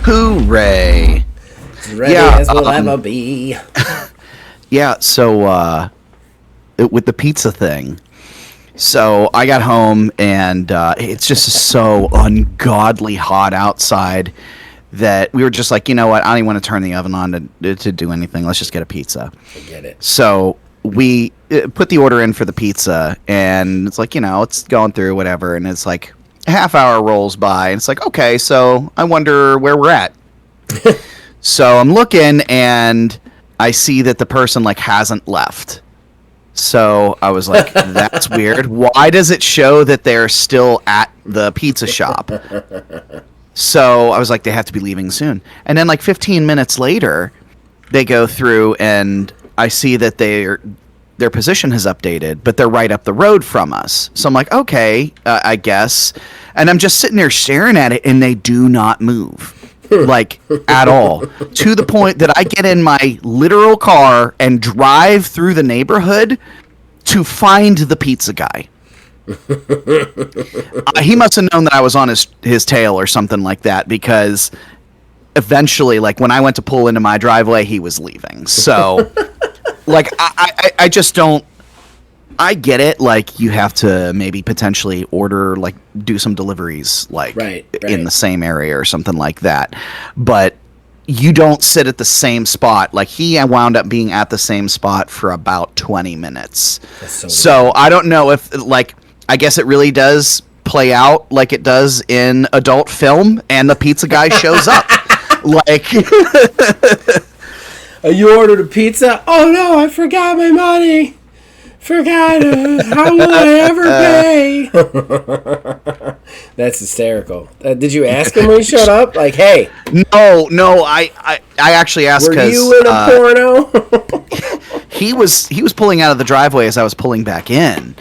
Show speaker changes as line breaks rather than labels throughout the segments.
Hooray!
As ready as we'll ever be.
Yeah, so with the pizza thing, so I got home and it's just so ungodly hot outside that we were just like, you know what? I don't even want to turn the oven on to do anything. Let's just get a pizza.
Forget it.
So we put the order in for the pizza, and it's like, it's going through, whatever, and it's like a half hour rolls by, and it's like, okay, so I wonder where we're at. So I'm looking, and I see that the person, hasn't left. So I was like, that's weird. Why does it show that they're still at the pizza shop? So I was like, they have to be leaving soon. And then 15 minutes later, they go through and I see that their position has updated, but they're right up the road from us. So I'm like, okay, I guess. And I'm just sitting there staring at it, and they do not move. At all. To the point that I get in my literal car and drive through the neighborhood to find the pizza guy. He must have known that I was on his tail or something like that, because eventually, when I went to pull into my driveway, he was leaving. So, I just don't. I get it. You have to maybe potentially order, do some deliveries,
right.
in the same area or something like that. But you don't sit at the same spot. He wound up being at the same spot for about 20 minutes. So I don't know if, I guess it really does play out like it does in adult film, and the pizza guy shows up.
You ordered a pizza? Oh no, I forgot my money. Forgot it. How will I ever pay? That's hysterical. Did you ask him when he showed up? Hey.
No. I actually asked because.
Were you in a porno?
He was pulling out of the driveway as I was pulling back in.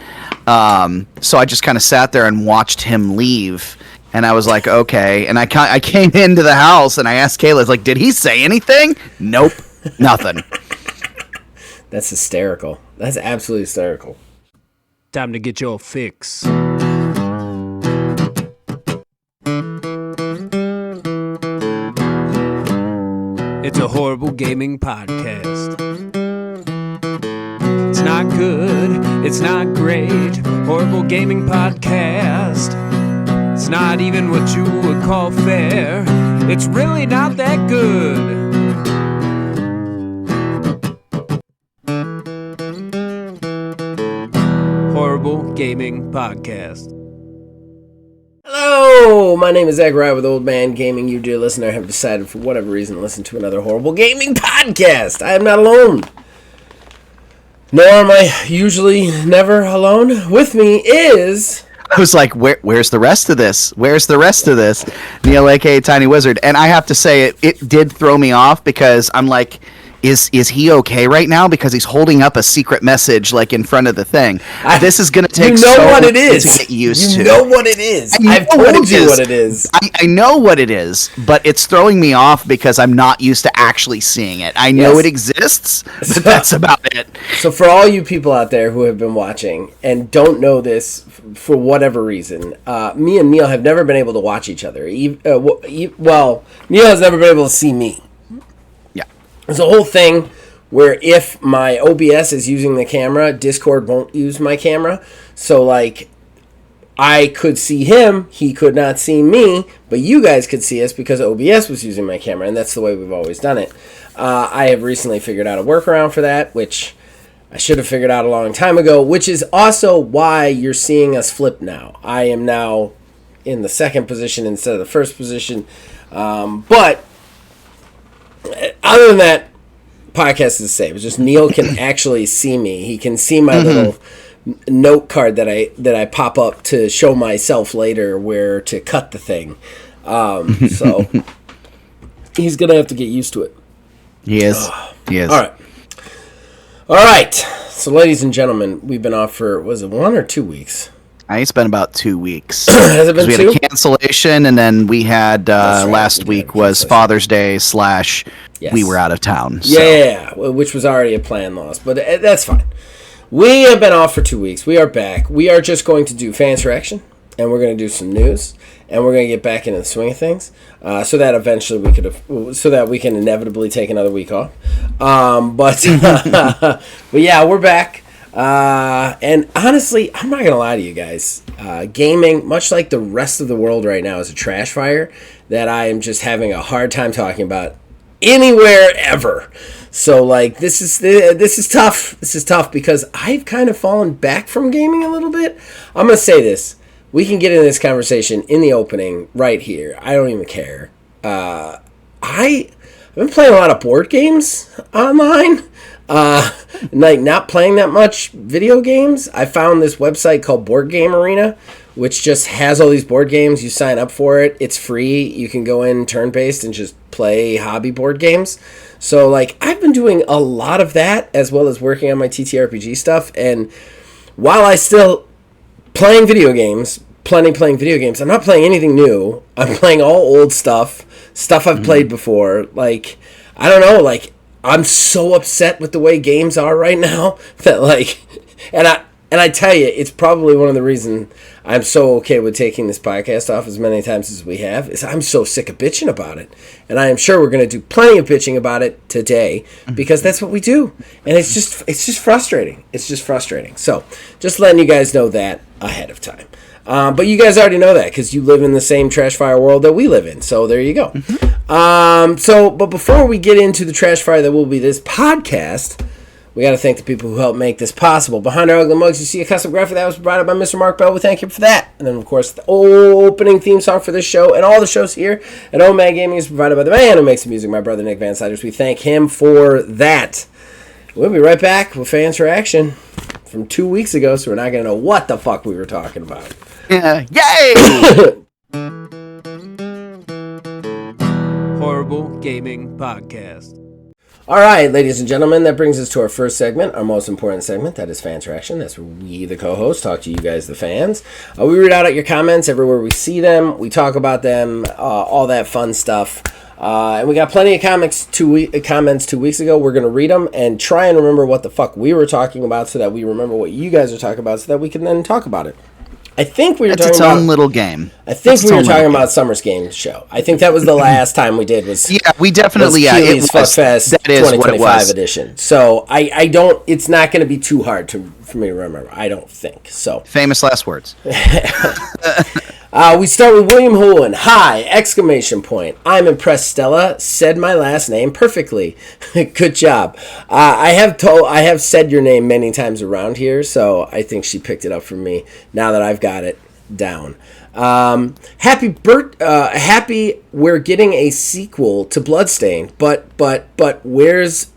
So I just kind of sat there and watched him leave. And I was like, okay. And I came into the house and I asked Kayla, did he say anything? Nope. Nothing.
That's hysterical. That's absolutely hysterical.
Time to get your fix. It's a horrible gaming podcast. It's not good. It's not great. Horrible gaming podcast. It's not even what you would call fair. It's really not that good. Horrible Gaming Podcast.
Hello, my name is Zachariah with Old Man Gaming. You, dear listener, have decided for whatever reason to listen to another Horrible Gaming Podcast. I am not alone. Nor am I usually never alone. With me is...
I was like, where's the rest of this? Where's the rest of this? Neil, a.k.a. Tiny Wizard. And I have to say, it did throw me off, because I'm like... Is he okay right now? Because he's holding up a secret message in front of the thing. This is going to take so long to get used to.
You know what it is. I've told you what it is.
I know what it is, but it's throwing me off because I'm not used to actually seeing it. I know it exists, but that's about it.
So for all you people out there who have been watching and don't know this for whatever reason, me and Neil have never been able to watch each other. Well, Neil has never been able to see me. There's a whole thing where if my OBS is using the camera, Discord won't use my camera. So, I could see him, he could not see me, but you guys could see us because OBS was using my camera, and that's the way we've always done it. I have recently figured out a workaround for that, which I should have figured out a long time ago, which is also why you're seeing us flip now. I am now in the second position instead of the first position, but... Other than that, podcast is the same. It's just Neil can actually see me. He can see my little note card that I pop up to show myself later where to cut the thing. So he's gonna have to get used to it.
He is. He is.
All right. So, ladies and gentlemen, we've been off for, was it 1 or 2 weeks?
I think it's been about 2 weeks.
Has it been 2?
We had a cancellation, and then we had last week was Father's Day / we were out of town. So.
Yeah, which was already a planned loss, but that's fine. We have been off for 2 weeks. We are back. We are just going to do fan interaction, and we're going to do some news, and we're going to get back into the swing of things, so that eventually we can inevitably take another week off. But yeah, we're back. And honestly, I'm not going to lie to you guys. Gaming, much like the rest of the world right now, is a trash fire that I am just having a hard time talking about anywhere ever. So like this is tough. This is tough because I've kind of fallen back from gaming a little bit. I'm gonna say this. We can get into this conversation in the opening right here. I don't even care. I've been playing a lot of board games online. Like not playing that much video games. I found this website called Board Game Arena, which just has all these board games. You sign up for it. It's free. You can go in turn-based and just play hobby board games. So, like, I've been doing a lot of that as well as working on my TTRPG stuff. And while I still playing video games, playing video games, I'm not playing anything new. I'm playing all old stuff I've played before. Like, I don't know, like, I'm so upset with the way games are right now that, like, and I tell you, it's probably one of the reasons I'm so okay with taking this podcast off as many times as we have, is I'm so sick of bitching about it. And I am sure we're going to do plenty of bitching about it today, because that's what we do. And it's just frustrating. It's just frustrating. So, just letting you guys know that ahead of time. But you guys already know that because you live in the same trash fire world that we live in. So there you go. But before we get into the trash fire that will be this podcast, we got to thank the people who helped make this possible. Behind our ugly mugs, you see a custom graphic that was provided by Mr. Mark Bell. We thank him for that. And then, of course, the opening theme song for this show and all the shows here at Old Man Gaming is provided by the man who makes the music, my brother Nick Van Siders. We thank him for that. We'll be right back with fan interaction from 2 weeks ago, so we're not going to know what the fuck we were talking about.
Yay!
Horrible Gaming Podcast.
All right, ladies and gentlemen, that brings us to our first segment, our most important segment. That is fan interaction. That's where we, the co-hosts, talk to you guys, the fans. We read out your comments everywhere we see them. We talk about them, all that fun stuff. And we got plenty of comments 2 weeks ago. We're going to read them and try and remember what the fuck we were talking about so that we remember what you guys are talking about so that we can then talk about it. I think we were
That's
talking
its
about
own little game.
I think we were talking about Summer's Game show. I think that was the last time we did. Was
yeah, we definitely
Keely's
it was.
Fest
That is what it
2025
was.
edition. So I don't. It's not going to be too hard for me to remember. I don't think so.
Famous last words.
We start with William Hoolan. Hi! Exclamation point. I'm impressed. Stella said my last name perfectly. Good job. I have said your name many times around here, so I think she picked it up from me now that I've got it down. Happy we're getting a sequel to Bloodstained, but where's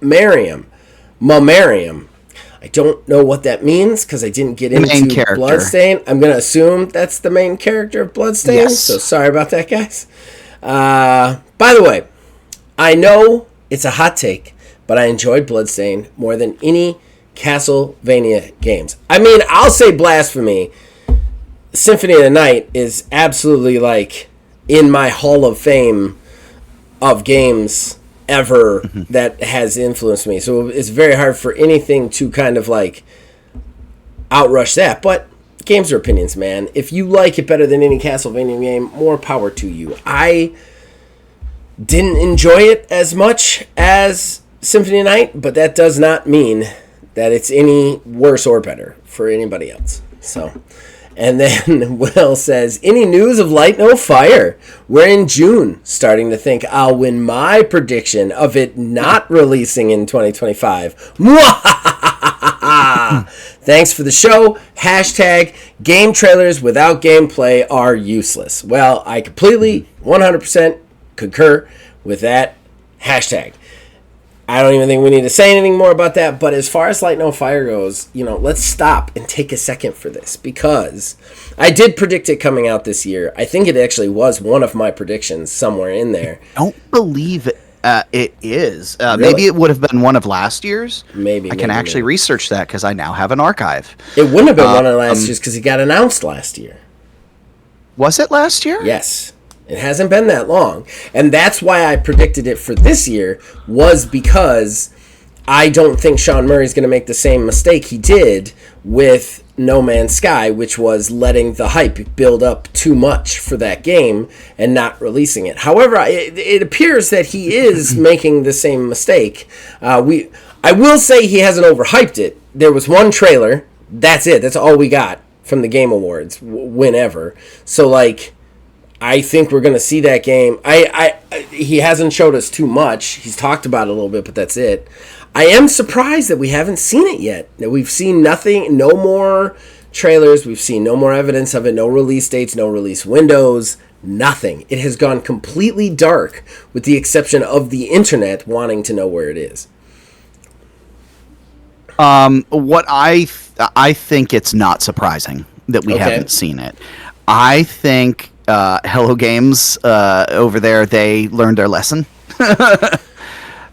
Mariam? Mariam. I don't know what that means because I didn't get into Bloodstained. I'm going to assume that's the main character of Bloodstained. Yes. So sorry about that, guys. By the way, I know it's a hot take, but I enjoyed Bloodstained more than any Castlevania games. I mean, I'll say blasphemy. Symphony of the Night is absolutely like in my Hall of Fame of games ever that has influenced me. So it's very hard for anything to kind of like outrush that. But games are opinions, man. If you like it better than any Castlevania game, more power to you. I didn't enjoy it as much as Symphony of the Night, but that does not mean that it's any worse or better for anybody else. So, and then Will says, any news of Light No Fire? We're in June, starting to think I'll win my prediction of it not releasing in 2025. Thanks for the show. Hashtag game trailers without gameplay are useless. Well, I completely, 100% concur with that hashtag. I don't even think we need to say anything more about that. But as far as Light No Fire goes, let's stop and take a second for this. Because I did predict it coming out this year. I think it actually was one of my predictions somewhere in there.
I don't believe it is.
Really?
Maybe it would have been one of last year's.
Maybe.
I can actually research that because I now have an archive.
It wouldn't have been one of last year's because it got announced last year.
Was it last year?
Yes. It hasn't been that long. And that's why I predicted it for this year, was because I don't think Sean Murray's going to make the same mistake he did with No Man's Sky, which was letting the hype build up too much for that game and not releasing it. However, it appears that he is making the same mistake. I will say he hasn't overhyped it. There was one trailer. That's it. That's all we got from the Game Awards, whenever. So, like, I think we're going to see that game. He hasn't showed us too much. He's talked about it a little bit, but that's it. I am surprised that we haven't seen it yet. That we've seen nothing, no more trailers. We've seen no more evidence of it, no release dates, no release windows, nothing. It has gone completely dark with the exception of the internet wanting to know where it is.
What I think it's not surprising that we haven't seen it. I think Hello Games over there, they learned their lesson.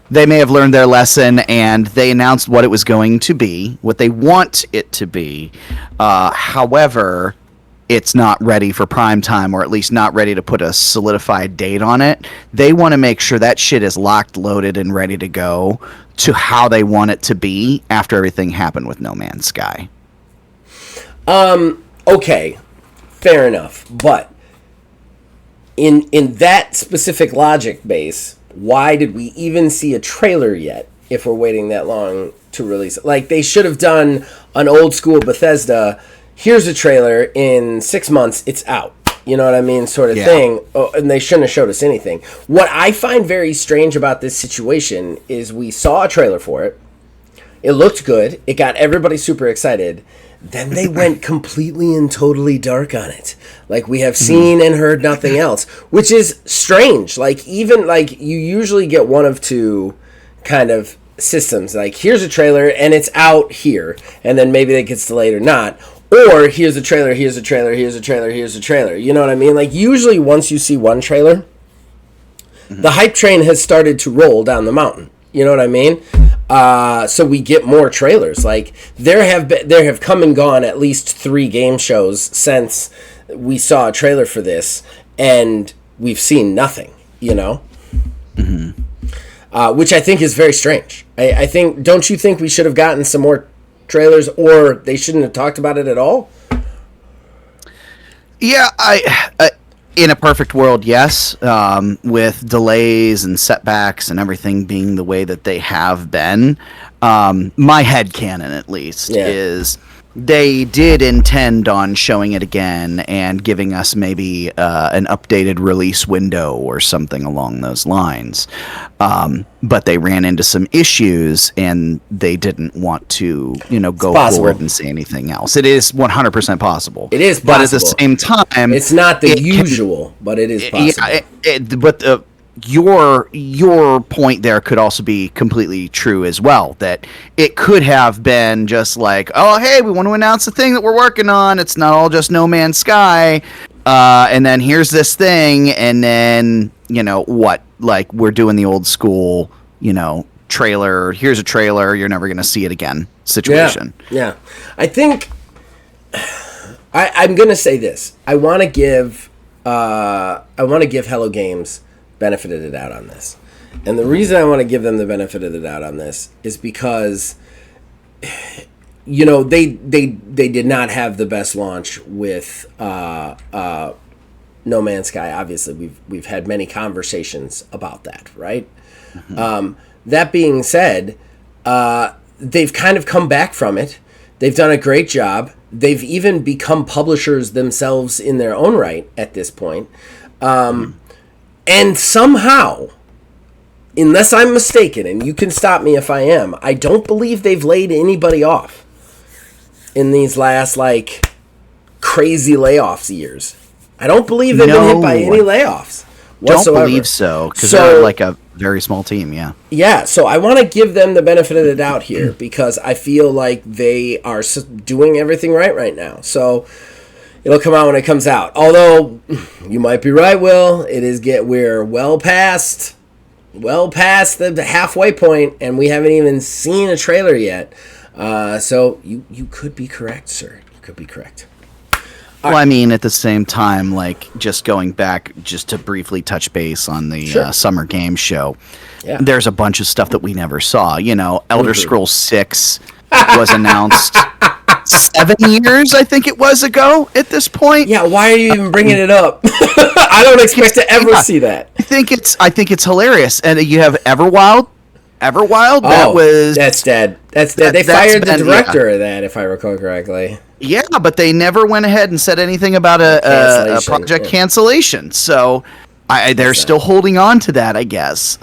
They may have learned their lesson, and they announced what it was going to be, what they want it to be. However, it's not ready for prime time, or at least not ready to put a solidified date on it. They want to make sure that shit is locked, loaded, and ready to go to how they want it to be after everything happened with No Man's Sky.
Okay, fair enough. But in that specific logic base, why did we even see a trailer yet if we're waiting that long to release it? Like, they should have done an old school Bethesda, here's a trailer, in 6 months, it's out. You know what I mean? Sort of thing. Oh, and they shouldn't have showed us anything. What I find very strange about this situation is we saw a trailer for it. It looked good. It got everybody super excited. Then they went completely and totally dark on it. Like, we have seen and heard nothing else, which is strange. Like, even, like, you usually get one of two kind of systems. Like, here's a trailer, and it's out here, and then maybe it gets delayed or not. Or, here's a trailer, here's a trailer, here's a trailer, here's a trailer. You know what I mean? Like, usually once you see one trailer, the hype train has started to roll down the mountain. You know what I mean? So we get more trailers. Like, there have come and gone at least 3 game shows since we saw a trailer for this, and we've seen nothing, you know? Which I think is very strange. I think, don't you think we should have gotten some more trailers, or they shouldn't have talked about it at all?
Yeah, in a perfect world, yes. With delays and setbacks and everything being the way that they have been, my headcanon at least is they did intend on showing it again and giving us maybe an updated release window or something along those lines. But they ran into some issues and they didn't want to, go forward and say anything else. It is 100% possible.
It is possible.
But at the same time,
it's not the usual, but it is possible.
But your point there could also be completely true as well, that it could have been just like, oh, hey, we want to announce the thing that we're working on. It's not all just No Man's Sky. And then here's this thing. And then, like we're doing the old school, trailer. Here's a trailer. You're never going to see it again situation.
Yeah. I think I'm going to say this. I want to give Hello Games benefit of the doubt on this. And the reason I want to give them the benefit of the doubt on this is because they did not have the best launch with No Man's Sky. Obviously, we've had many conversations about that, right? That being said, they've kind of come back from it. They've done a great job. They've even become publishers themselves in their own right at this point. And somehow, unless I'm mistaken, and you can stop me if I am, I don't believe they've laid anybody off in these last, crazy layoffs years. I don't believe they've been hit by any layoffs whatsoever.
Don't believe so, because they're a very small team, yeah.
Yeah, so I want to give them the benefit of the doubt here, because I feel like they are doing everything right now. So it'll come out when it comes out. Although, you might be right, Will. We're well past the halfway point, and we haven't even seen a trailer yet. So you could be correct, sir. You could be correct.
Well, I mean, at the same time, just going back, just to briefly touch base on the Summer Game Show, there's a bunch of stuff that we never saw. Elder Scrolls 6 was announced 7 years, I think it was ago at this point.
Yeah, why are you even bringing it up? I don't expect to ever see that.
I think it's hilarious. And you have Everwild.
That's dead. That's dead. They fired the director of that, if I recall correctly.
Yeah, but they never went ahead and said anything about a project cancellation. So they're still holding on to that, I guess.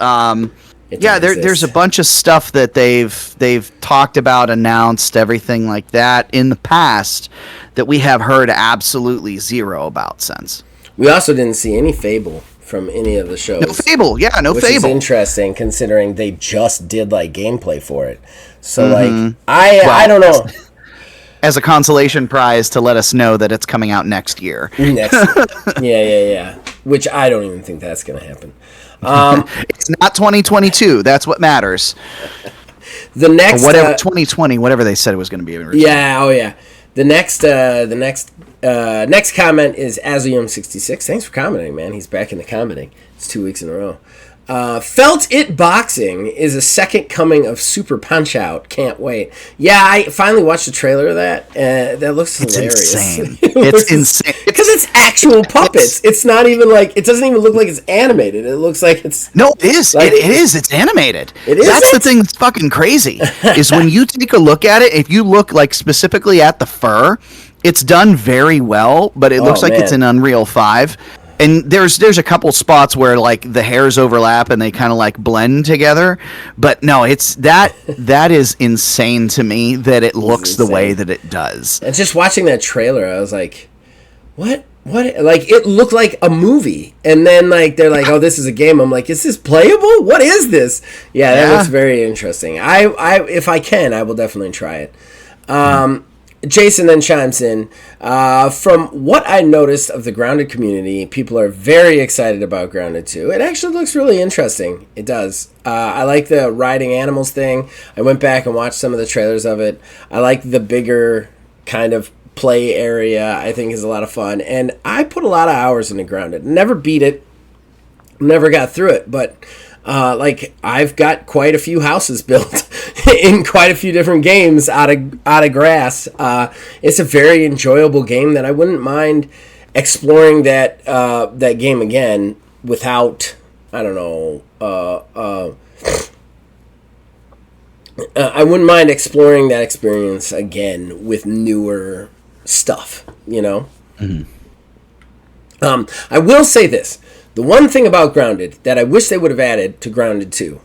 There's a bunch of stuff that they've talked about, announced, everything like that in the past that we have heard absolutely zero about since.
We also didn't see any Fable from any of the shows.
No Fable.
Which is interesting considering they just did like gameplay for it. So I don't know.
As a consolation prize to let us know that it's coming out next year.
Yeah. Which I don't even think that's going to happen.
It's not 2022. That's what matters.
The next
2020, whatever they said it was going to be. Originally.
Yeah. Oh yeah. The next comment is Azium66. Thanks for commenting, man. He's back into commenting. It's 2 weeks in a row. Felt It Boxing is a second coming of Super Punch-Out. Can't wait. Yeah, I finally watched the trailer of that. That looks hilarious.
Insane. It's insane.
Because it's actual puppets. It's not even like, it doesn't even look like it's animated. It looks like it's...
No, it is. Like, it is. It's animated.
It is.
That's the thing that's fucking crazy. Is when you take a look at it, if you look like specifically at the fur, it's done very well, but it looks like it's in Unreal 5. And there's a couple spots where like the hairs overlap and they kind of like blend together, but no, it's that is insane to me that it looks the way that it does.
And just watching that trailer, I was like, what? Like it looked like a movie, and then like they're like, oh, this is a game. I'm like, is this playable? What is this? Yeah, that looks very interesting. I if I can, I will definitely try it. Jason then chimes in, from what I noticed of the Grounded community, people are very excited about Grounded 2. It actually looks really interesting. It does. I like the riding animals thing. I went back and watched some of the trailers of it. I like the bigger kind of play area. I think is a lot of fun. And I put a lot of hours into Grounded. Never beat it. Never got through it. But like I've got quite a few houses built in quite a few different games out of grass. It's a very enjoyable game that I wouldn't mind exploring that game again without, I don't know, I wouldn't mind exploring that experience again with newer stuff, you know? Mm-hmm. I will say this. The one thing about Grounded that I wish they would have added to Grounded 2,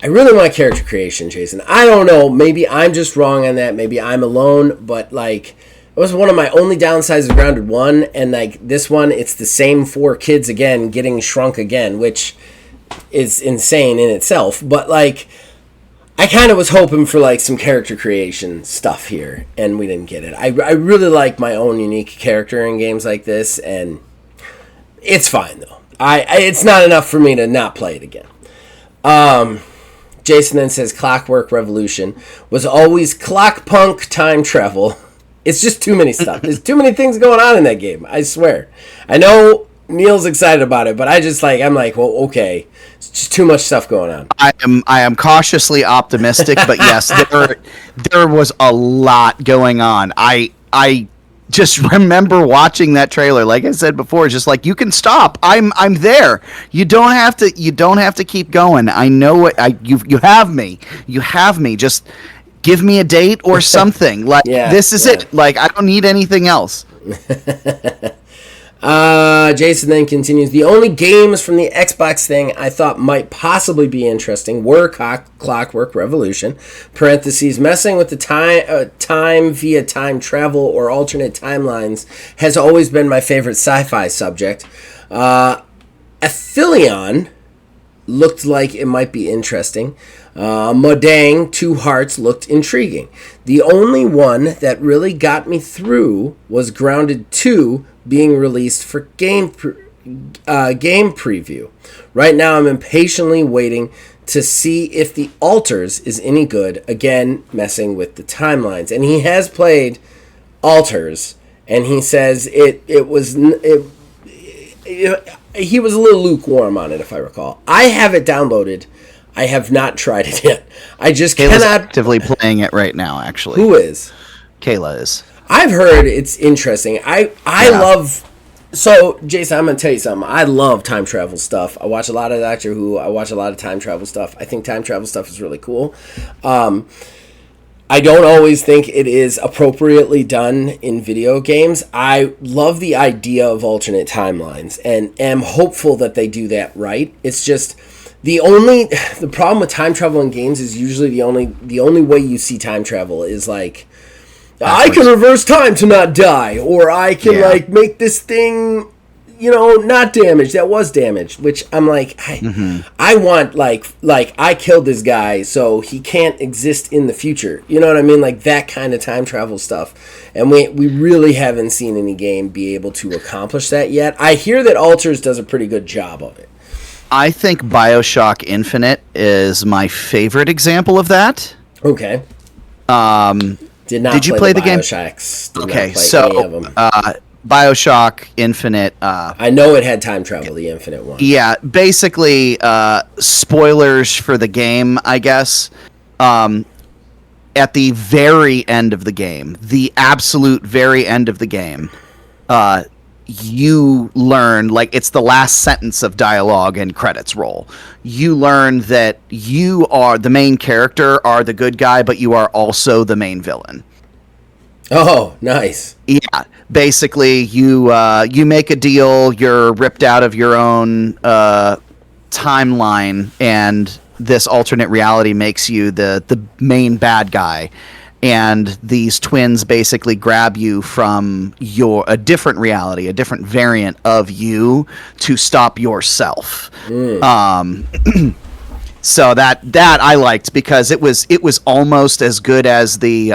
I really want character creation, Jason. I don't know. Maybe I'm just wrong on that. Maybe I'm alone. But, like, it was one of my only downsides of Grounded 1. And, like, this one, it's the same 4 kids again getting shrunk again, which is insane in itself. But, like, I kind of was hoping for, like, some character creation stuff here. And we didn't get it. I really like my own unique character in games like this. And it's fine, though. It's not enough for me to not play it again. Jason then says Clockwork Revolution was always clockpunk time travel. It's just too many stuff. There's too many things going on in that game. I swear. I know Neil's excited about it, but I'm like, well, okay. It's just too much stuff going on.
I am cautiously optimistic, but yes, there was a lot going on. I just remember watching that trailer. Like I said before, just like, you can stop. I'm there. You don't have to keep going. I know what you have me. You have me. Just give me a date or something. Like this is it. Like I don't need anything else.
Jason then continues, the only games from the Xbox thing I thought might possibly be interesting were Clockwork Revolution, parentheses, messing with the time via time travel or alternate timelines has always been my favorite sci-fi subject. Aphelion looked like it might be interesting. Modang, Two Hearts looked intriguing. The only one that really got me through was Grounded 2 being released for game preview. Right now I'm impatiently waiting to see if the Alters is any good, again messing with the timelines. And he has played Alters, and he says he was a little lukewarm on it, if I recall. I have it downloaded. I have not tried it yet. I just cannot...
actively playing it right now, actually.
Who is?
Kayla is.
I've heard it's interesting. I love. So, Jason, I'm going to tell you something. I love time travel stuff. I watch a lot of Doctor Who. I watch a lot of time travel stuff. I think time travel stuff is really cool. I don't always think it is appropriately done in video games. I love the idea of alternate timelines and am hopeful that they do that right. It's just the problem with time travel in games is usually the only way you see time travel is like, I can reverse time to not die, or I can like make this thing, not damaged. That was damaged, which I'm like, I want like I killed this guy, so he can't exist in the future. You know what I mean? Like that kind of time travel stuff. And we really haven't seen any game be able to accomplish that yet. I hear that Alters does a pretty good job of it.
I think BioShock Infinite is my favorite example of that.
Okay. Did you play the game?
Okay, so BioShock Infinite.
I know it had time travel, the Infinite one.
Yeah, basically, spoilers for the game, I guess. At the very end of the game, the absolute very end of the game, you learn, like, it's the last sentence of dialogue and credits roll. You learn that you are the main character, are the good guy, but you are also the main villain.
Oh, nice.
Yeah, basically, you make a deal, you're ripped out of your own timeline, and this alternate reality makes you the main bad guy. And these twins basically grab you from a different reality, a different variant of you, to stop yourself. So that I liked, because it was almost as good as the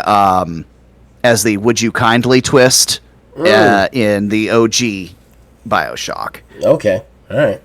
"Would You Kindly" twist in the OG BioShock.
Okay, all right.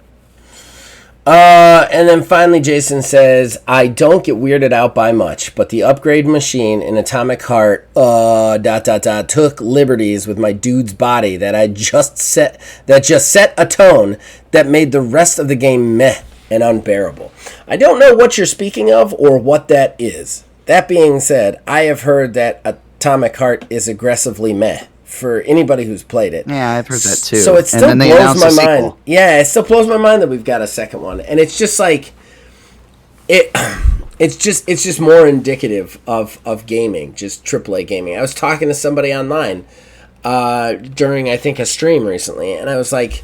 And then finally, Jason says, I don't get weirded out by much, but the upgrade machine in Atomic Heart, took liberties with my dude's body that just set a tone that made the rest of the game meh and unbearable. I don't know what you're speaking of or what that is. That being said, I have heard that Atomic Heart is aggressively meh. For anybody who's played it.
Yeah, I've heard that too.
So it still blows my mind. Yeah, it still blows my mind that we've got a second one. And it's just like it's just more indicative of gaming, just AAA gaming. I was talking to somebody online during, I think, a stream recently, and it was like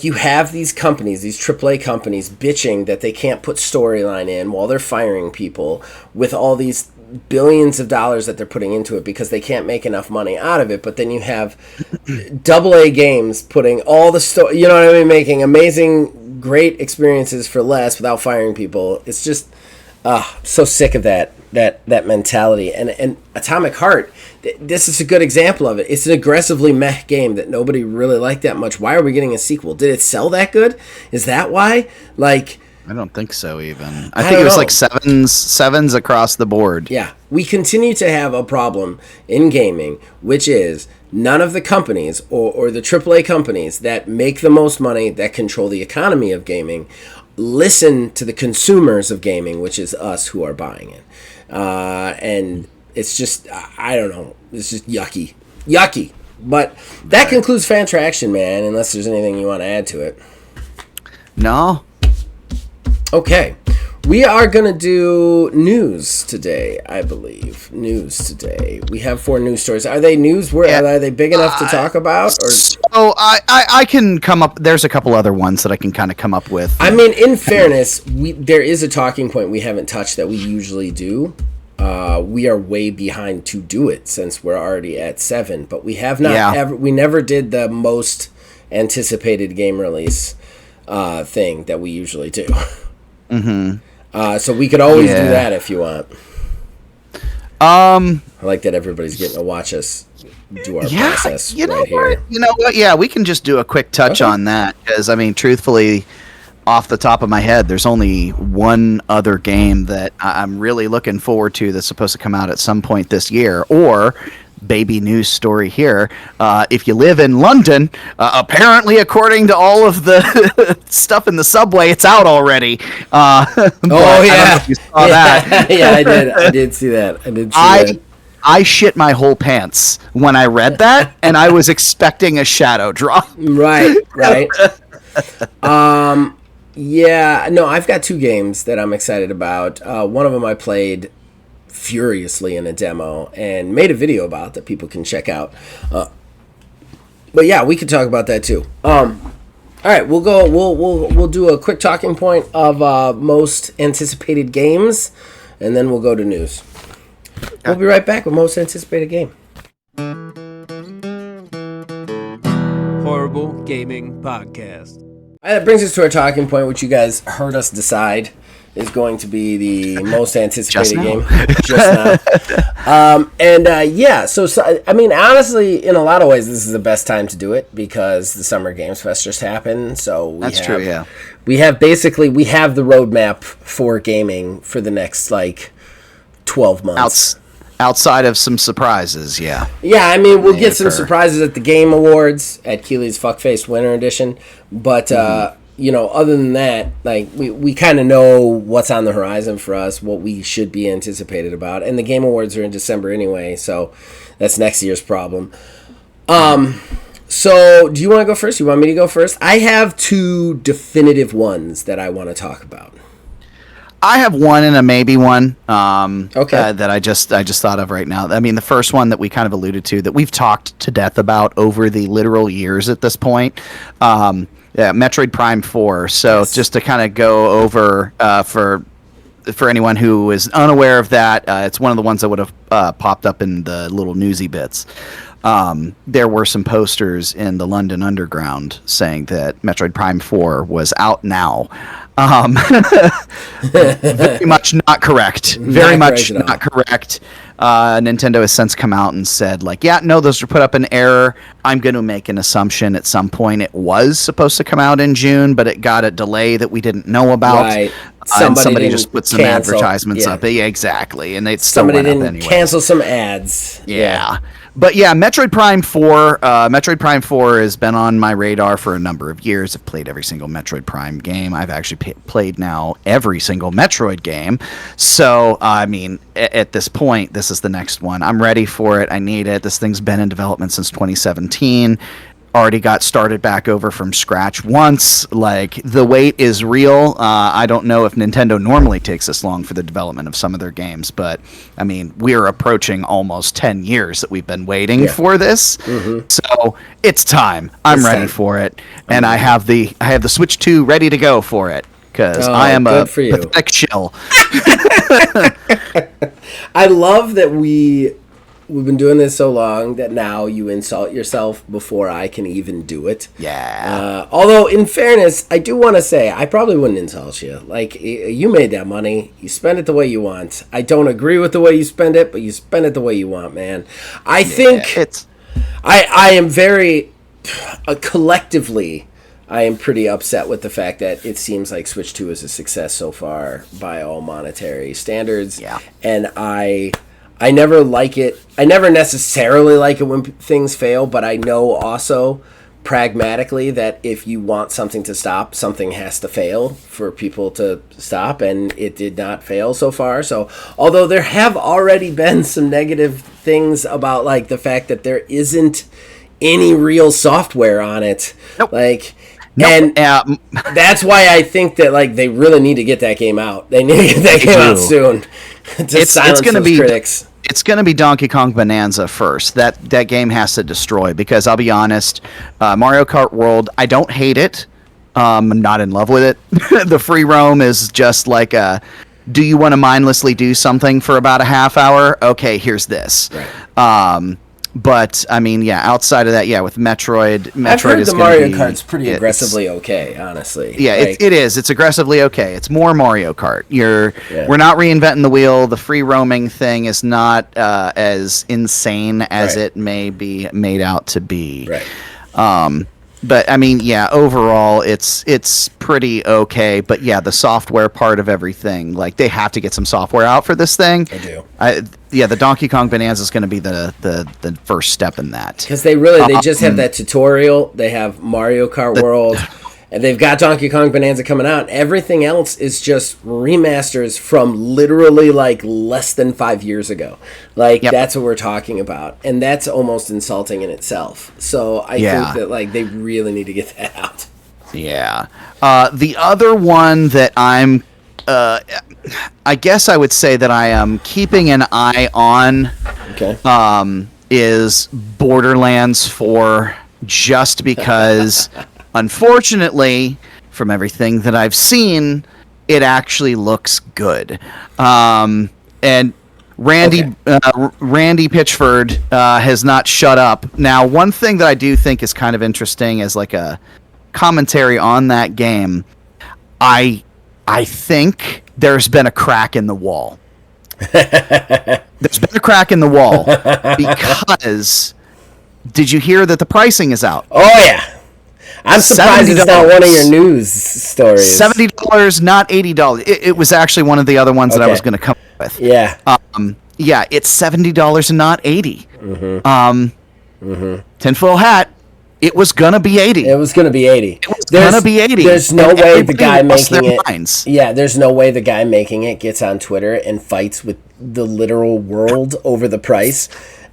you have these companies, these AAA companies, bitching that they can't put storyline in while they're firing people with all these billions of dollars that they're putting into it because they can't make enough money out of it. But then you have AA games putting all the story, you know what I mean, making amazing, great experiences for less without firing people. It's just so sick of that mentality. And Atomic Heart, this is a good example of it. It's an aggressively meh game that nobody really liked that much. Why are we getting a sequel? Did it sell that good? Is that why? Like,
I don't think so, even. I think it was like sevens across the board.
Yeah. We continue to have a problem in gaming, which is none of the companies or the AAA companies that make the most money, that control the economy of gaming, listen to the consumers of gaming, which is us who are buying it. And it's just, I don't know. It's just yucky. Yucky. But that concludes Fantraction, man, unless there's anything you want to add to it.
No.
Okay, we are going to do news today, I believe. News today. We have 4 news stories. Are they news? Are they big enough to talk about? Or?
So I can come up. There's a couple other ones that I can kind of come up with.
I mean, in fairness, there is a talking point we haven't touched that we usually do. We are way behind to do it since we're already at 7, but we have not we never did the most anticipated game release thing that we usually do. Mm-hmm. So we could always do that if you want. I like that everybody's getting to watch us do our process
here. You know what? Yeah, we can just do a quick touch on that, because, I mean, truthfully, off the top of my head, there's only one other game that I'm really looking forward to that's supposed to come out at some point this year, or baby news story here. If you live in London, apparently, according to all of the stuff in the subway, it's out already. I don't know if you saw that.
Yeah, I did. I did see that.
I shit my whole pants when I read that, and I was expecting a shadow drop.
Right. Yeah, no, I've got 2 games that I'm excited about. One of them I played furiously in a demo and made a video about that people can check out. But yeah, we could talk about that too. All right, we'll go. We'll do a quick talking point of most anticipated games, and then we'll go to news. We'll be right back with most anticipated game.
Horrible Gaming Podcast.
All right, that brings us to our talking point, which you guys heard us decide is going to be the most anticipated game just now. So I mean, honestly, in a lot of ways, this is the best time to do it because the Summer Games Fest just happened. So
That's true, yeah.
We have the roadmap for gaming for the next 12 months.
Outside of some surprises, yeah.
Yeah, I mean, we'll get some surprises at the Game Awards at Keeley's Fuckface Winter Edition, but other than that, we kind of know what's on the horizon for us, what we should be anticipated about, and the Game Awards are in December anyway, so that's next year's problem. So do you want to go first? You want me to go first? I have 2 definitive ones that I want to talk about.
I have one and a maybe one
Okay.
that I just thought of right now. I mean, the first one that we kind of alluded to that we've talked to death about over the literal years at this point. Metroid Prime 4. So just to kind of go over for anyone who is unaware of that, it's one of the ones that would have popped up in the little newsy bits. There were some posters in the London Underground saying that Metroid Prime 4 was out now. Very much not correct. Very much not correct. Nintendo has since come out and said, those were put up in error. I'm going to make an assumption at some point it was supposed to come out in June, but it got a delay that we didn't know about.
Right.
Somebody just put some advertisements up. Yeah, exactly. And
somebody didn't cancel some ads.
Yeah. But yeah, Metroid Prime 4. Metroid Prime 4 has been on my radar for a number of years. I've played every single Metroid Prime game. I've actually played now every single Metroid game. So, I mean, at this point, this is the next one. I'm ready for it. I need it. This thing's been in development since 2017. Already got started back over from scratch once. The wait is real. I don't know if Nintendo normally takes this long for the development of some of their games, but I mean, we're approaching almost 10 years that we've been waiting for this. Mm-hmm. So it's time. I'm ready for it, and I have the Switch 2 ready to go for it because I am a pathetic shill.
I love that we've been doing this so long that now you insult yourself before I can even do it.
Yeah.
Although, in fairness, I do want to say I probably wouldn't insult you. You made that money. You spend it the way you want. I don't agree with the way you spend it, but you spend it the way you want, man. I think I am very collectively. I am pretty upset with the fact that it seems like Switch 2 is a success so far by all monetary standards.
Yeah.
And I never like it. I never necessarily like it when things fail, but I know also pragmatically that if you want something to stop, something has to fail for people to stop, and it did not fail so far. So although there have already been some negative things about the fact that there isn't any real software on it,
nope.
And that's why I think that they really need to get that game out. They need to get that game out soon. It's going to be critics.
It's going to be Donkey Kong Bonanza first. That game has to destroy because I'll be honest, Mario Kart World, I don't hate it. I'm not in love with it. The free roam is just do you want to mindlessly do something for about a half hour? Okay, here's this.
Right.
But I mean, outside of that, with Metroid
I've heard
is
the Mario Kart's pretty aggressively okay, honestly.
Yeah, it is. It's aggressively okay. It's more Mario Kart. We're not reinventing the wheel. The free roaming thing is not as insane as it may be made out to be.
Right.
But I mean, overall, it's pretty okay. But the software part of everything, they have to get some software out for this thing.
They do.
The Donkey Kong Bonanza is going to be the first step in that.
Because they just have that tutorial. They have Mario Kart World, And they've got Donkey Kong Bonanza coming out. Everything else is just remasters from literally like less than 5 years ago. Like, that's what we're talking about. And that's almost insulting in itself. So I think that like they really need to get that out.
Yeah. The other one that I'm, I guess I would say that I am keeping an eye on, is Borderlands 4, just because, unfortunately, from everything that I've seen, it actually looks good. And Randy Pitchford has not shut up. Now, one thing that I do think is kind of interesting as like a commentary on that game, I think there's been a crack in the wall. There's been a crack in the wall because did you hear that the pricing is out?
Oh yeah, I'm surprised it's not one of your news stories.
$70, not $80. It was actually one of the other ones that I was going to come up with.
Yeah.
Yeah, it's $70 and not $80. Tinfoil hat. It was gonna be 80.
It was gonna be 80.
It was gonna be 80.
There's no way the guy making it.
Minds.
Yeah, there's no way the guy making it gets on Twitter and fights with the literal world over the price.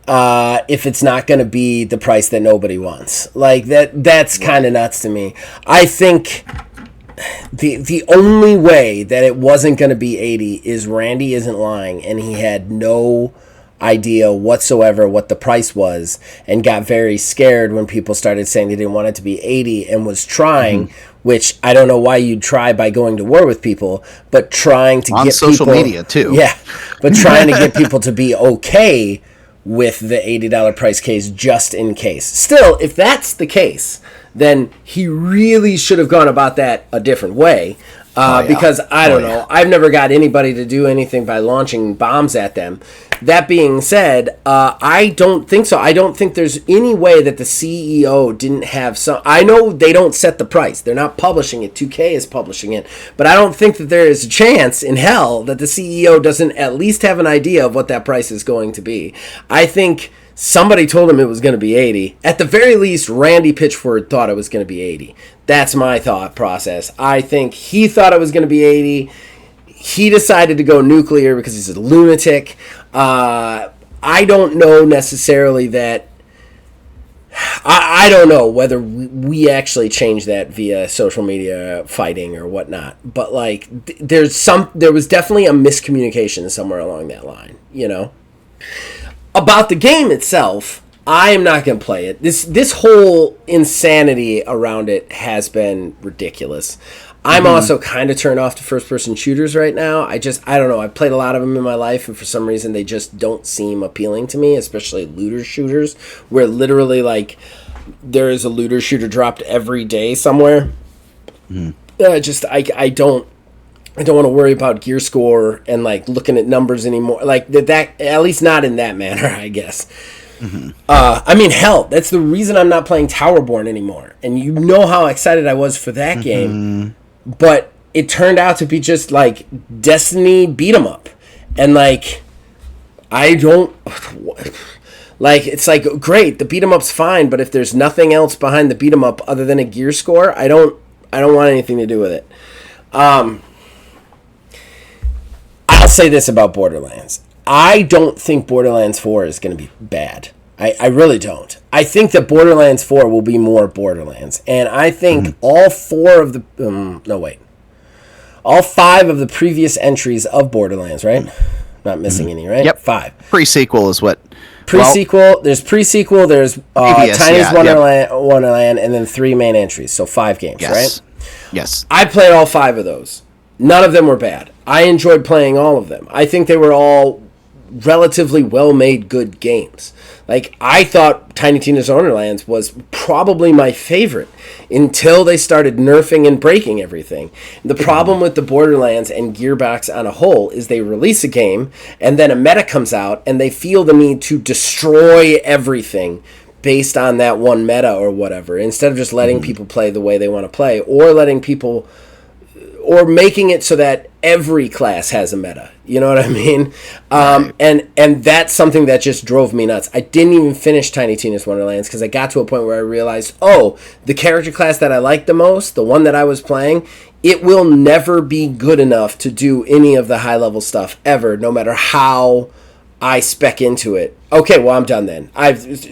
If it's not gonna be the price that nobody wants, like that's kind of nuts to me. I think the only way that it wasn't gonna be 80 is Randy isn't lying, and he had no idea whatsoever what the price was and got very scared when people started saying they didn't want it to be 80 and was trying, which I don't know why you'd try by going to war with people, but trying to
on
get
social
people,
media too.
Yeah, but trying to get people to be okay with the $80 price case just in case. Still, if that's the case, then he really should have gone about that a different way. Because I don't know, I've never got anybody to do anything by launching bombs at them. That being said, I don't think so. I don't think there's any way that the CEO didn't have some. I know they don't set the price. They're not publishing it. 2K is publishing it. But I don't think that there is a chance in hell that the CEO doesn't at least have an idea of what that price is going to be. I think somebody told him it was going to be 80. At the very least, Randy Pitchford thought it was going to be 80. That's my thought process. I think he thought it was going to be 80. He decided to go nuclear because he's a lunatic. I don't know necessarily that. I don't know whether we actually changed that via social media fighting or whatnot. But like, there was definitely a miscommunication somewhere along that line. You know, about the game itself. I am not going to play it. This whole insanity around it has been ridiculous. I'm also kind of turned off to first-person shooters right now. I don't know. I've played a lot of them in my life, and for some reason they just don't seem appealing to me, especially looter shooters, where literally, like, there is a looter shooter dropped every day somewhere. I don't want to worry about gear score and, like, looking at numbers anymore. Like, that at least not in that manner, I guess. I mean, hell, that's the reason I'm not playing Towerborn anymore. And you know how excited I was for that game. But it turned out to be just, like, Destiny beat 'em up. And, like, I don't... Like, it's like, great, the beat 'em up's fine, but if there's nothing else behind the beat 'em up other than a gear score, I don't want anything to do with it. I'll say this about Borderlands. I don't think Borderlands 4 is going to be bad. I really don't. I think that Borderlands 4 will be more Borderlands. And I think all 5 of the previous entries of Borderlands, right? Not missing any, right?
Yep.
5.
Pre-sequel is what...
There's pre-sequel, there's Tiny's Wonderland, and then 3 main entries. So 5 games, right?
Yes.
I played all 5 of those. None of them were bad. I enjoyed playing all of them. I think they were all relatively well-made, good games. Like, I thought Tiny Tina's Wonderlands was probably my favorite until they started nerfing and breaking everything. The problem with the Borderlands and Gearbox on a whole is they release a game, and then a meta comes out, and they feel the need to destroy everything based on that one meta or whatever, instead of just letting people play the way they want to play, or letting people... or making it so that every class has a meta. You know what I mean? And that's something that just drove me nuts. I didn't even finish Tiny Tina's Wonderlands because I got to a point where I realized, the character class that I like the most, the one that I was playing, it will never be good enough to do any of the high-level stuff ever, no matter how I spec into it. Okay, well, I'm done then.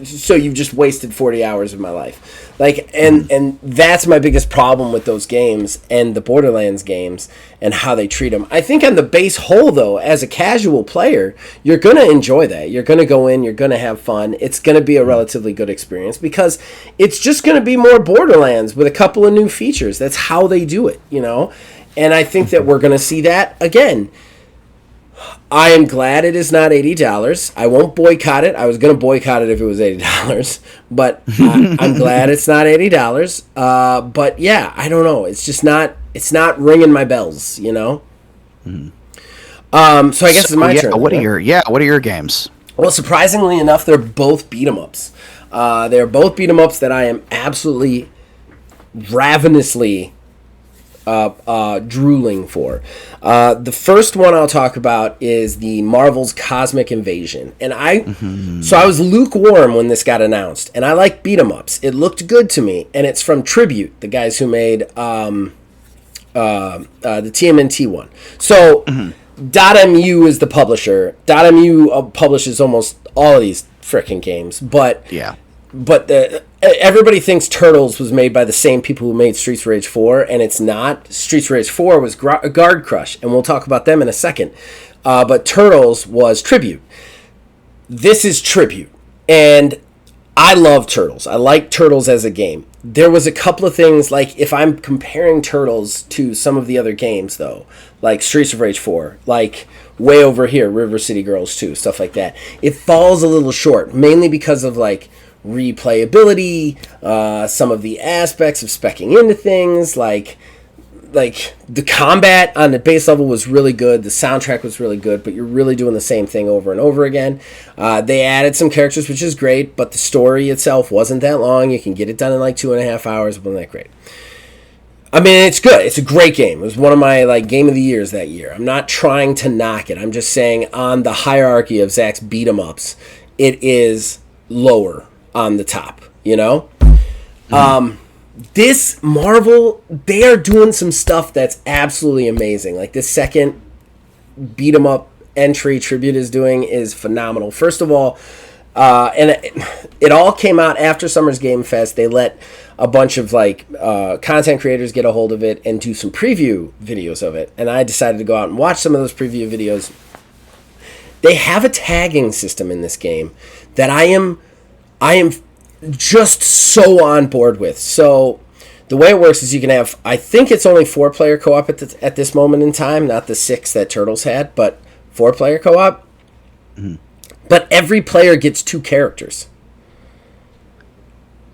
So you've just wasted 40 hours of my life. And that's my biggest problem with those games and the Borderlands games and how they treat them. I think on the base whole, though, as a casual player, you're going to enjoy that. You're going to go in, you're going to have fun. It's going to be a relatively good experience because it's just going to be more Borderlands with a couple of new features. That's how they do it, you know? And I think that we're going to see that again. I am glad it is not $80. I won't boycott it. I was going to boycott it if it was $80, but I'm glad it's not $80. But yeah, I don't know. It's just not. It's not ringing my bells, you know. So I guess it's my turn.
What are your games?
Well, surprisingly enough, they're both beat 'em ups. They're both beat 'em ups that I am absolutely ravenously drooling for. The first one I'll talk about is the Marvel's Cosmic Invasion, and so I was lukewarm when this got announced, and I like beat 'em ups. It looked good to me, and it's from Tribute, the guys who made the TMNT one. So Dotemu is the publisher. Dotemu publishes almost all of these frickin' games, but everybody thinks Turtles was made by the same people who made Streets of Rage 4, and it's not. Streets of Rage 4 was Guard Crush, and we'll talk about them in a second. But Turtles was Tribute. This is Tribute, and I love Turtles. I like Turtles as a game. There was a couple of things, like if I'm comparing Turtles to some of the other games, though, like Streets of Rage 4, like way over here, River City Girls 2, stuff like that, it falls a little short, mainly because of, like, replayability, some of the aspects of specking into things, like the combat on the base level was really good, the soundtrack was really good, but you're really doing the same thing over and over again. They added some characters, which is great, but the story itself wasn't that long. You can get it done in like 2.5 hours. It wasn't that great. I mean, it's good. It's a great game. It was one of my game of the years that year. I'm not trying to knock it. I'm just saying on the hierarchy of Zach's beat 'em ups, it is lower on the top, you know? This Marvel, they are doing some stuff that's absolutely amazing. Like this second beat 'em up entry Tribute is doing is phenomenal. First of all, and it all came out after Summer's Game Fest. They let a bunch of content creators get a hold of it and do some preview videos of it. And I decided to go out and watch some of those preview videos. They have a tagging system in this game that I am just so on board with. So the way it works is you can have, I think it's only 4-player co-op at this moment in time, not the 6 that Turtles had, but 4-player co-op. But every player gets 2 characters.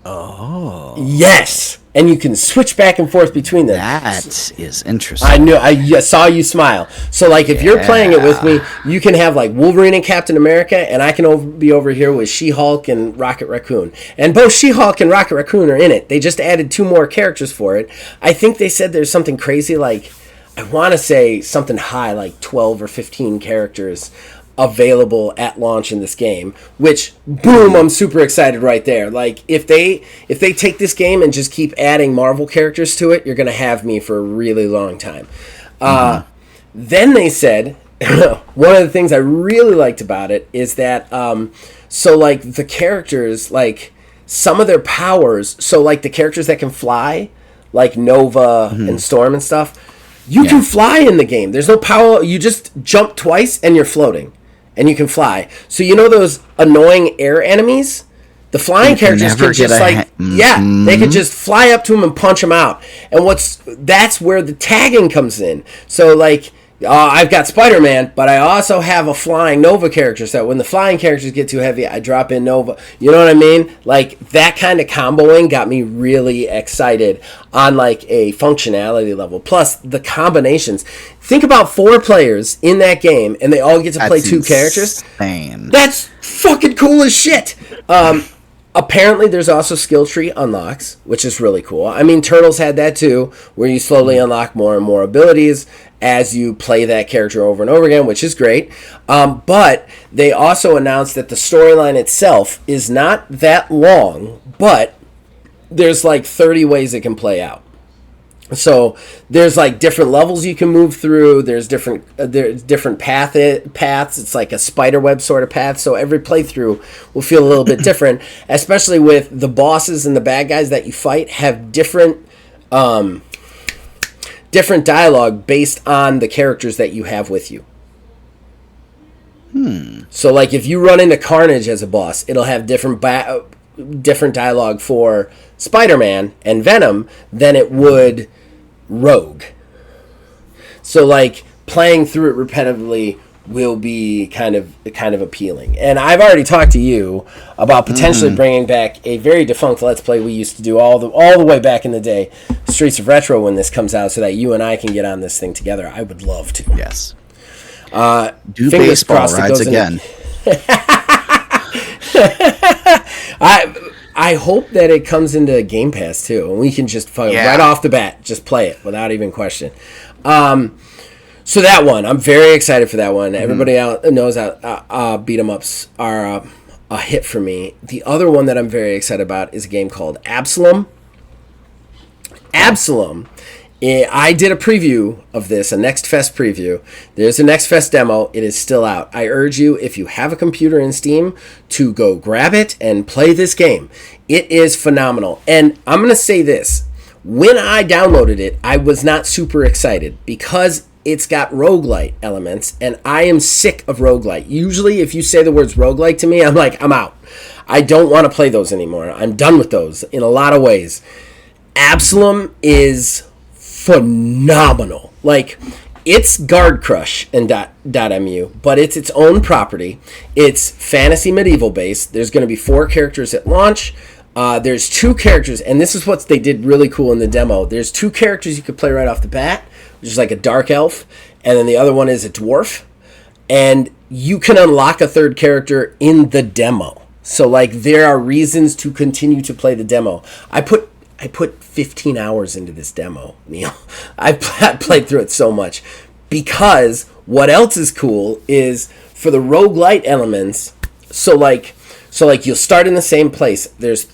Oh.
Yes! And you can switch back and forth between them.
That is interesting.
I saw you smile. So, if you're playing it with me, you can have, Wolverine and Captain America, and I can be over here with She-Hulk and Rocket Raccoon. And both She-Hulk and Rocket Raccoon are in it. They just added 2 more characters for it. I think they said there's something crazy, I want to say something high, 12 or 15 characters available at launch in this game, which boom, I'm super excited right there. If they take this game and just keep adding Marvel characters to it, you're gonna have me for a really long time. Then they said one of the things I really liked about it is that the characters, some of their powers, the characters that can fly, like Nova and Storm and stuff, you can fly in the game. There's no power. You just jump twice and you're floating. And you can fly. So you know those annoying air enemies? The flying characters could just they could just fly up to them and punch them out. And that's where the tagging comes in. So I've got Spider-Man, but I also have a flying Nova character. So when the flying characters get too heavy, I drop in Nova. You know what I mean? That kind of comboing got me really excited on a functionality level. Plus the combinations. Think about 4 players in that game, and they all get to play 2 characters.
Insane.
That's fucking cool as shit. Apparently, there's also skill tree unlocks, which is really cool. I mean, Turtles had that too, where you slowly unlock more and more abilities as you play that character over and over again, which is great. But they also announced that the storyline itself is not that long, but there's like 30 ways it can play out. So there's like different levels you can move through. There's different paths. It's like a spider web sort of path. So every playthrough will feel a little bit different, especially with the bosses and the bad guys that you fight have different dialogue based on the characters that you have with you. So like if you run into Carnage as a boss, it'll have different dialogue for Spider-Man and Venom than it would Rogue. So like playing through it repetitively will be kind of appealing. And I've already talked to you about potentially bringing back a very defunct Let's Play we used to do all the way back in the day, Streets of Retro, when this comes out, so that you and I can get on this thing together. I would love to.
Yes.
Do
baseball rides again.
I hope that it comes into Game Pass too, and we can just right off the bat just play it without even question. So that one, I'm very excited for that one. Everybody out knows that beat 'em ups are a hit for me. The other one that I'm very excited about is a game called Absalom. Absalom. I did a preview of this, a Next Fest preview. There's a Next Fest demo. It is still out. I urge you, if you have a computer in Steam, to go grab it and play this game. It is phenomenal. And I'm going to say this. When I downloaded it, I was not super excited because it's got roguelite elements, and I am sick of roguelite. Usually, if you say the words roguelite to me, I'm like, I'm out. I don't want to play those anymore. I'm done with those in a lot of ways. Absalom is phenomenal. Like, it's Guard Crush and .mu, but it's its own property. It's fantasy medieval based. There's going to be 4 characters at launch. There's 2 characters, and this is what they did really cool in the demo. There's 2 characters you could play right off the bat, which is like a dark elf, and then the other one is a dwarf. And you can unlock a 3rd character in the demo. So, like, there are reasons to continue to play the demo. I put 15 hours into this demo, Neil. I played through it so much. Because what else is cool is for the roguelite elements, so like you'll start in the same place. There's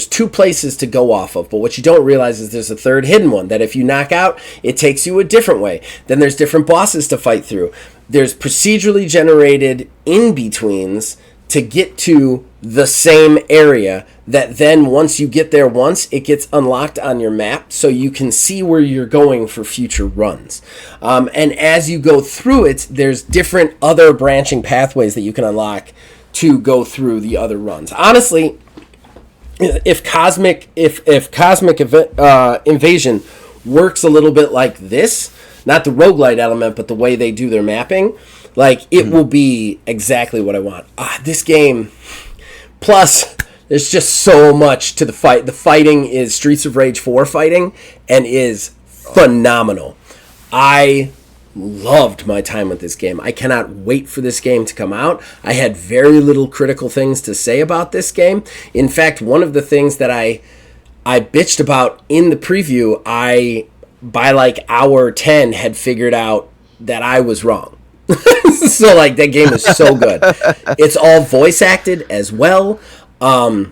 2 places to go off of, but what you don't realize is there's a 3rd hidden one that if you knock out, it takes you a different way. Then there's different bosses to fight through. There's procedurally generated in-betweens to get to the same area that then once you get there once, it gets unlocked on your map so you can see where you're going for future runs. And as you go through it, there's different other branching pathways that you can unlock to go through the other runs. Honestly, if Cosmic Invasion works a little bit like this, not the roguelite element, but the way they do their mapping, like, it will be exactly what I want. This game, plus, there's just so much to the fight. The fighting is Streets of Rage 4 fighting, and is phenomenal. I loved my time with this game. I cannot wait for this game to come out. I had very little critical things to say about this game. In fact, one of the things that I bitched about in the preview, by like hour 10 had figured out that I was wrong. So, like, that game is so good. It's all voice acted as well. The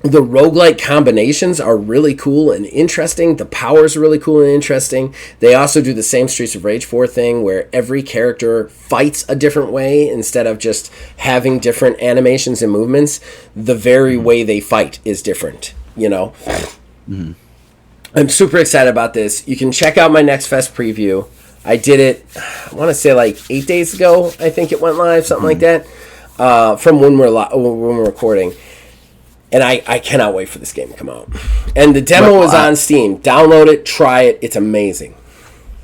roguelike combinations are really cool and interesting. The powers are really cool and interesting. They also do the same Streets of Rage 4 thing where every character fights a different way instead of just having different animations and movements. The very way they fight is different, you know? Mm-hmm. I'm super excited about this. You can check out my Next Fest preview. I did it, I want to say like 8 days ago, I think it went live, something like that, from when we're recording. And I cannot wait for this game to come out. And the demo is on Steam. Download it, try it, it's amazing.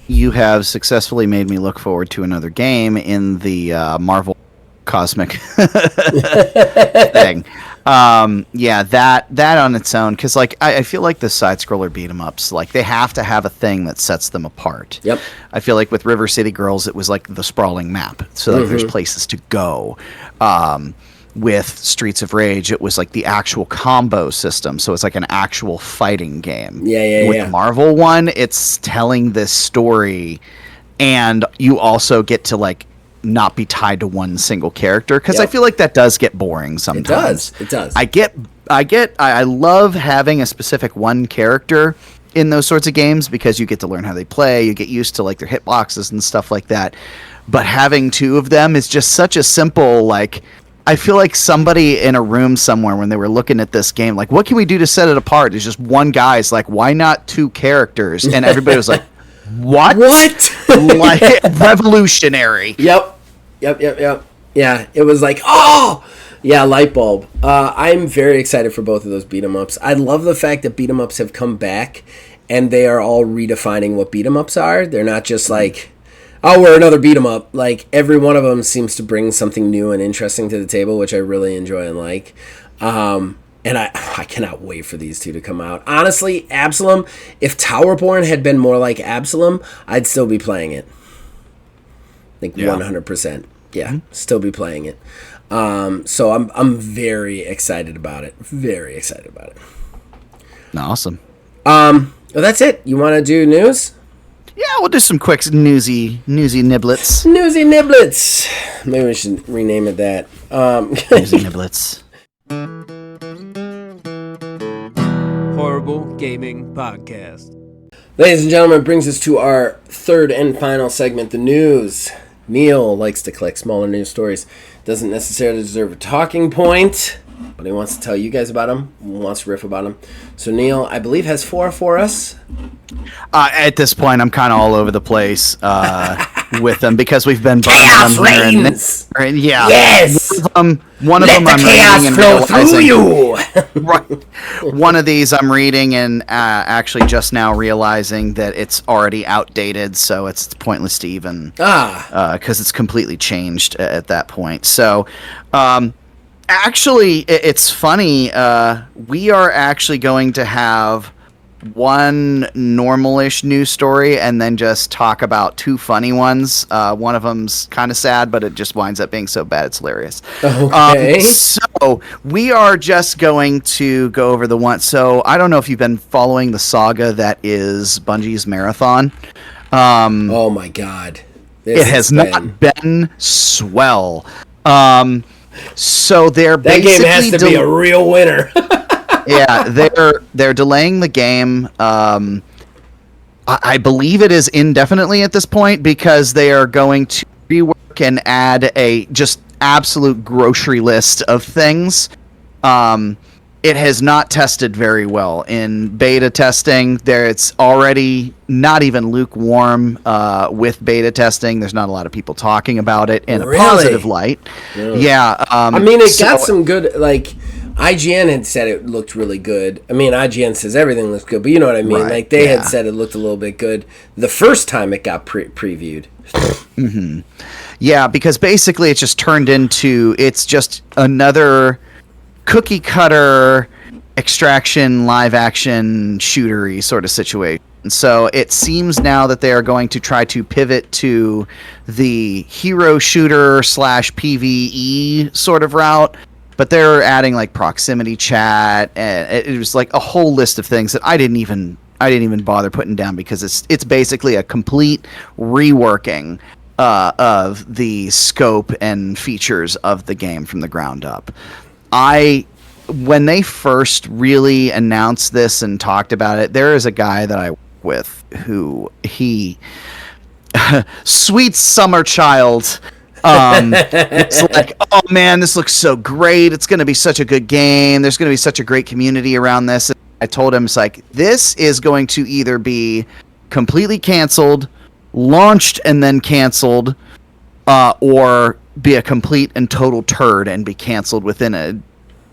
You have successfully made me look forward to another game in the Marvel Cosmic thing. Yeah, that on its own, because like I feel like the side scroller beat 'em ups, like they have to have a thing that sets them apart.
Yep.
I feel like with River City Girls, it was like the sprawling map, so like there's places to go. with Streets of Rage, it was like the actual combo system, so it's like an actual fighting game. With the Marvel one, it's telling this story, and you also get to like not be tied to one single character, because I feel like that does get boring sometimes.
It does.
I love having a specific one character in those sorts of games, because you get to learn how they play, you get used to like their hitboxes and stuff like that. But having two of them is just such a simple, like, I feel like somebody in a room somewhere when they were looking at this game, like, what can we do to set it apart? There's just one guy's like, why not two characters? And everybody was like, what? Like, revolutionary.
Yep. Yeah, it was like, oh! Yeah, light bulb. I'm very excited for both of those beat 'em ups. I love the fact that beat 'em ups have come back, and they are all redefining what beat 'em ups are. They're not just like, oh, we're another beat 'em up. Like, every one of them seems to bring something new and interesting to the table, which I really enjoy and like. And I cannot wait for these two to come out. Honestly, Absalom, if Towerborn had been more like Absalom, I'd still be playing it. Like 100%. Yeah, still be playing it. So I'm very excited about it. Very excited about it.
Awesome.
Well, that's it. You want to do news?
Yeah, we'll do some quick newsy niblets.
Newsy niblets. Maybe we should rename it that.
Newsy niblets.
Horrible Gaming Podcast.
Ladies and gentlemen, brings us to our third and final segment, the news. Neil likes to collect smaller news stories. Doesn't necessarily deserve a talking point, but he wants to tell you guys about them, wants to riff about them. So Neil, I believe, has 4 for us.
At this point, I'm kind of all over the place with them, because we've been
Chaos
them
reigns!
and yeah.
Yes!
One of them I'm reading and
flow through you!
Right. One of these I'm reading and actually just now realizing that it's already outdated, so it's pointless to even... because it's completely changed at that point. So, actually, it's funny. We are actually going to have one normal-ish news story and then just talk about 2 funny ones. One of them's kind of sad, but it just winds up being so bad it's hilarious.
Okay.
So we are just going to go over the one. So I don't know if you've been following the saga that is Bungie's Marathon.
Oh my God.
It has not been swell. So they're
that game has to be a real winner.
Yeah, they're delaying the game. I believe it is indefinitely at this point, because they are going to rework and add a just absolute grocery list of things. It has not tested very well in beta testing. It's already not even lukewarm with beta testing. There's not a lot of people talking about it in a positive light. Really? Yeah.
I mean, it got some good, like, IGN had said it looked really good. I mean, IGN says everything looks good, but you know what I mean? Right, like, they had said it looked a little bit good the first time it got previewed.
Mm-hmm. Yeah, because basically it's just turned into, it's just another cookie cutter extraction live action shootery sort of situation. So it seems now that they are going to try to pivot to the hero shooter / PvE sort of route, but they're adding like proximity chat, and it was like a whole list of things that I didn't even bother putting down, because it's basically a complete reworking of the scope and features of the game from the ground up. When they first really announced this and talked about it, there is a guy that I work with who sweet summer child. It's like, oh man, this looks so great. It's going to be such a good game. There's going to be such a great community around this. I told him, it's like, this is going to either be completely canceled, launched and then canceled, or be a complete and total turd and be canceled within a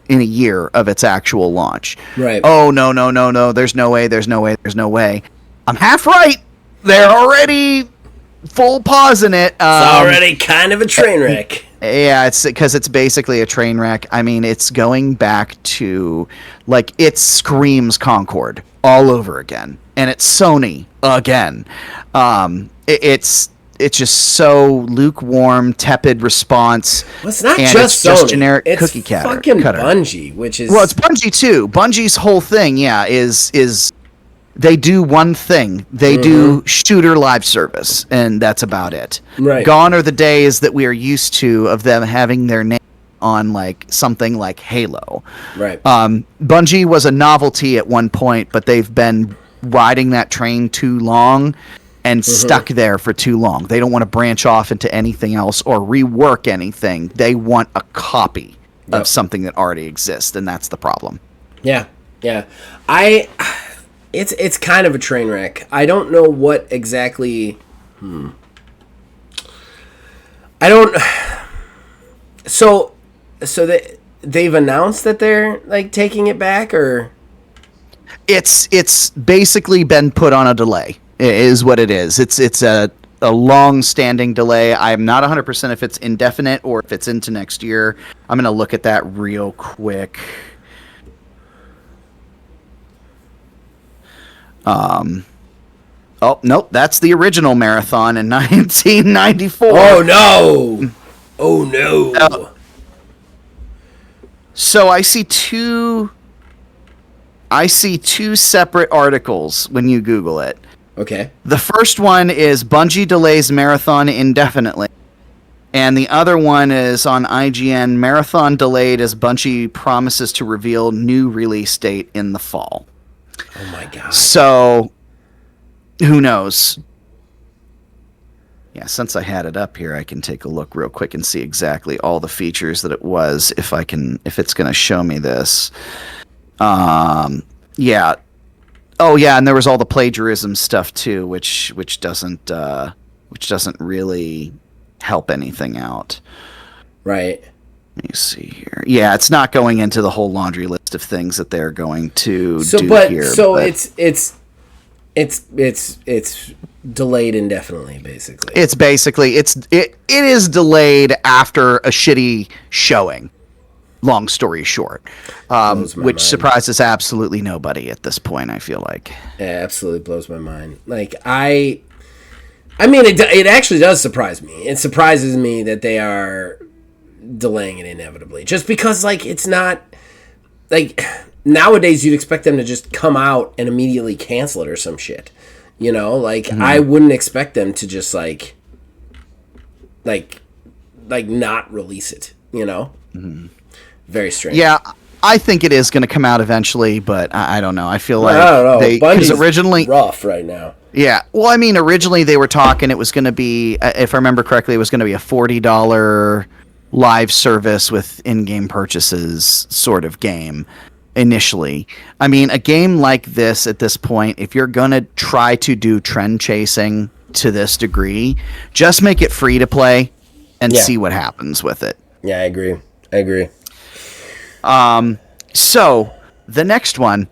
year of its actual launch.
Right.
Oh, no. There's no way. I'm half right. They're already full pause in it.
It's already kind of a train wreck.
Yeah, it's because it's basically a train wreck. I mean, it's going back to, like, it screams Concord all over again. And it's Sony again. It's it's just so lukewarm, tepid response.
Well, it's not
and
just
it's
Sony.
generic
It's
cookie
fucking
cutter.
Bungie, which is...
Well, it's Bungie too. Bungie's whole thing, is they do one thing. They do shooter live service, and that's about it.
Right.
Gone are the days that we are used to of them having their name on like something like Halo.
Right.
Bungie was a novelty at one point, but they've been riding that train too long and stuck there for too long. They don't want to branch off into anything else or rework anything. They want a copy of something that already exists, and that's the problem.
Yeah. It's kind of a train wreck. I don't know what exactly... I don't... So they've announced that they're like taking it back, or...
It's basically been put on a delay, is what it is. It's a long-standing delay. I'm not 100% if it's indefinite or if it's into next year. I'm going to look at that real quick. Oh, nope, that's the original marathon in 1994.
Oh, no! Oh, no!
So I see two separate articles when you Google it.
Okay.
The first one is Bungie delays marathon indefinitely. And the other one is on IGN, marathon delayed as Bungie promises to reveal new release date in the fall.
Oh my god.
So, who knows? Yeah, since I had it up here, I can take a look real quick and see exactly all the features that it was, if it's going to show me this. Yeah. Oh, yeah, and there was all the plagiarism stuff too, which doesn't really help anything out.
Right.
Let me see here. Yeah, it's not going into the whole laundry list of things that they're going to do here.
It's delayed indefinitely, basically.
It's basically it is delayed after a shitty showing. Long story short, which
mind.
surprises absolutely nobody at this point. I feel like
It absolutely blows my mind. Like I mean, it actually does surprise me. It surprises me that they are delaying it inevitably, just because like it's not like nowadays you'd expect them to just come out and immediately cancel it or some shit. You know, like I wouldn't expect them to just like not release it. You know, very strange.
yeah, I think it is going to come out eventually, but I don't know. I feel like
I don't know.
because
Bungie's
originally
rough right now.
Yeah, well, I mean, originally they were talking it was going to be, if I remember correctly, it was going to be a $40 live service with in-game purchases sort of game initially. I mean, a game like this at this point, if you're going to try to do trend chasing to this degree, just make it free to play and see what happens with it.
Yeah, I agree.
So, the next one,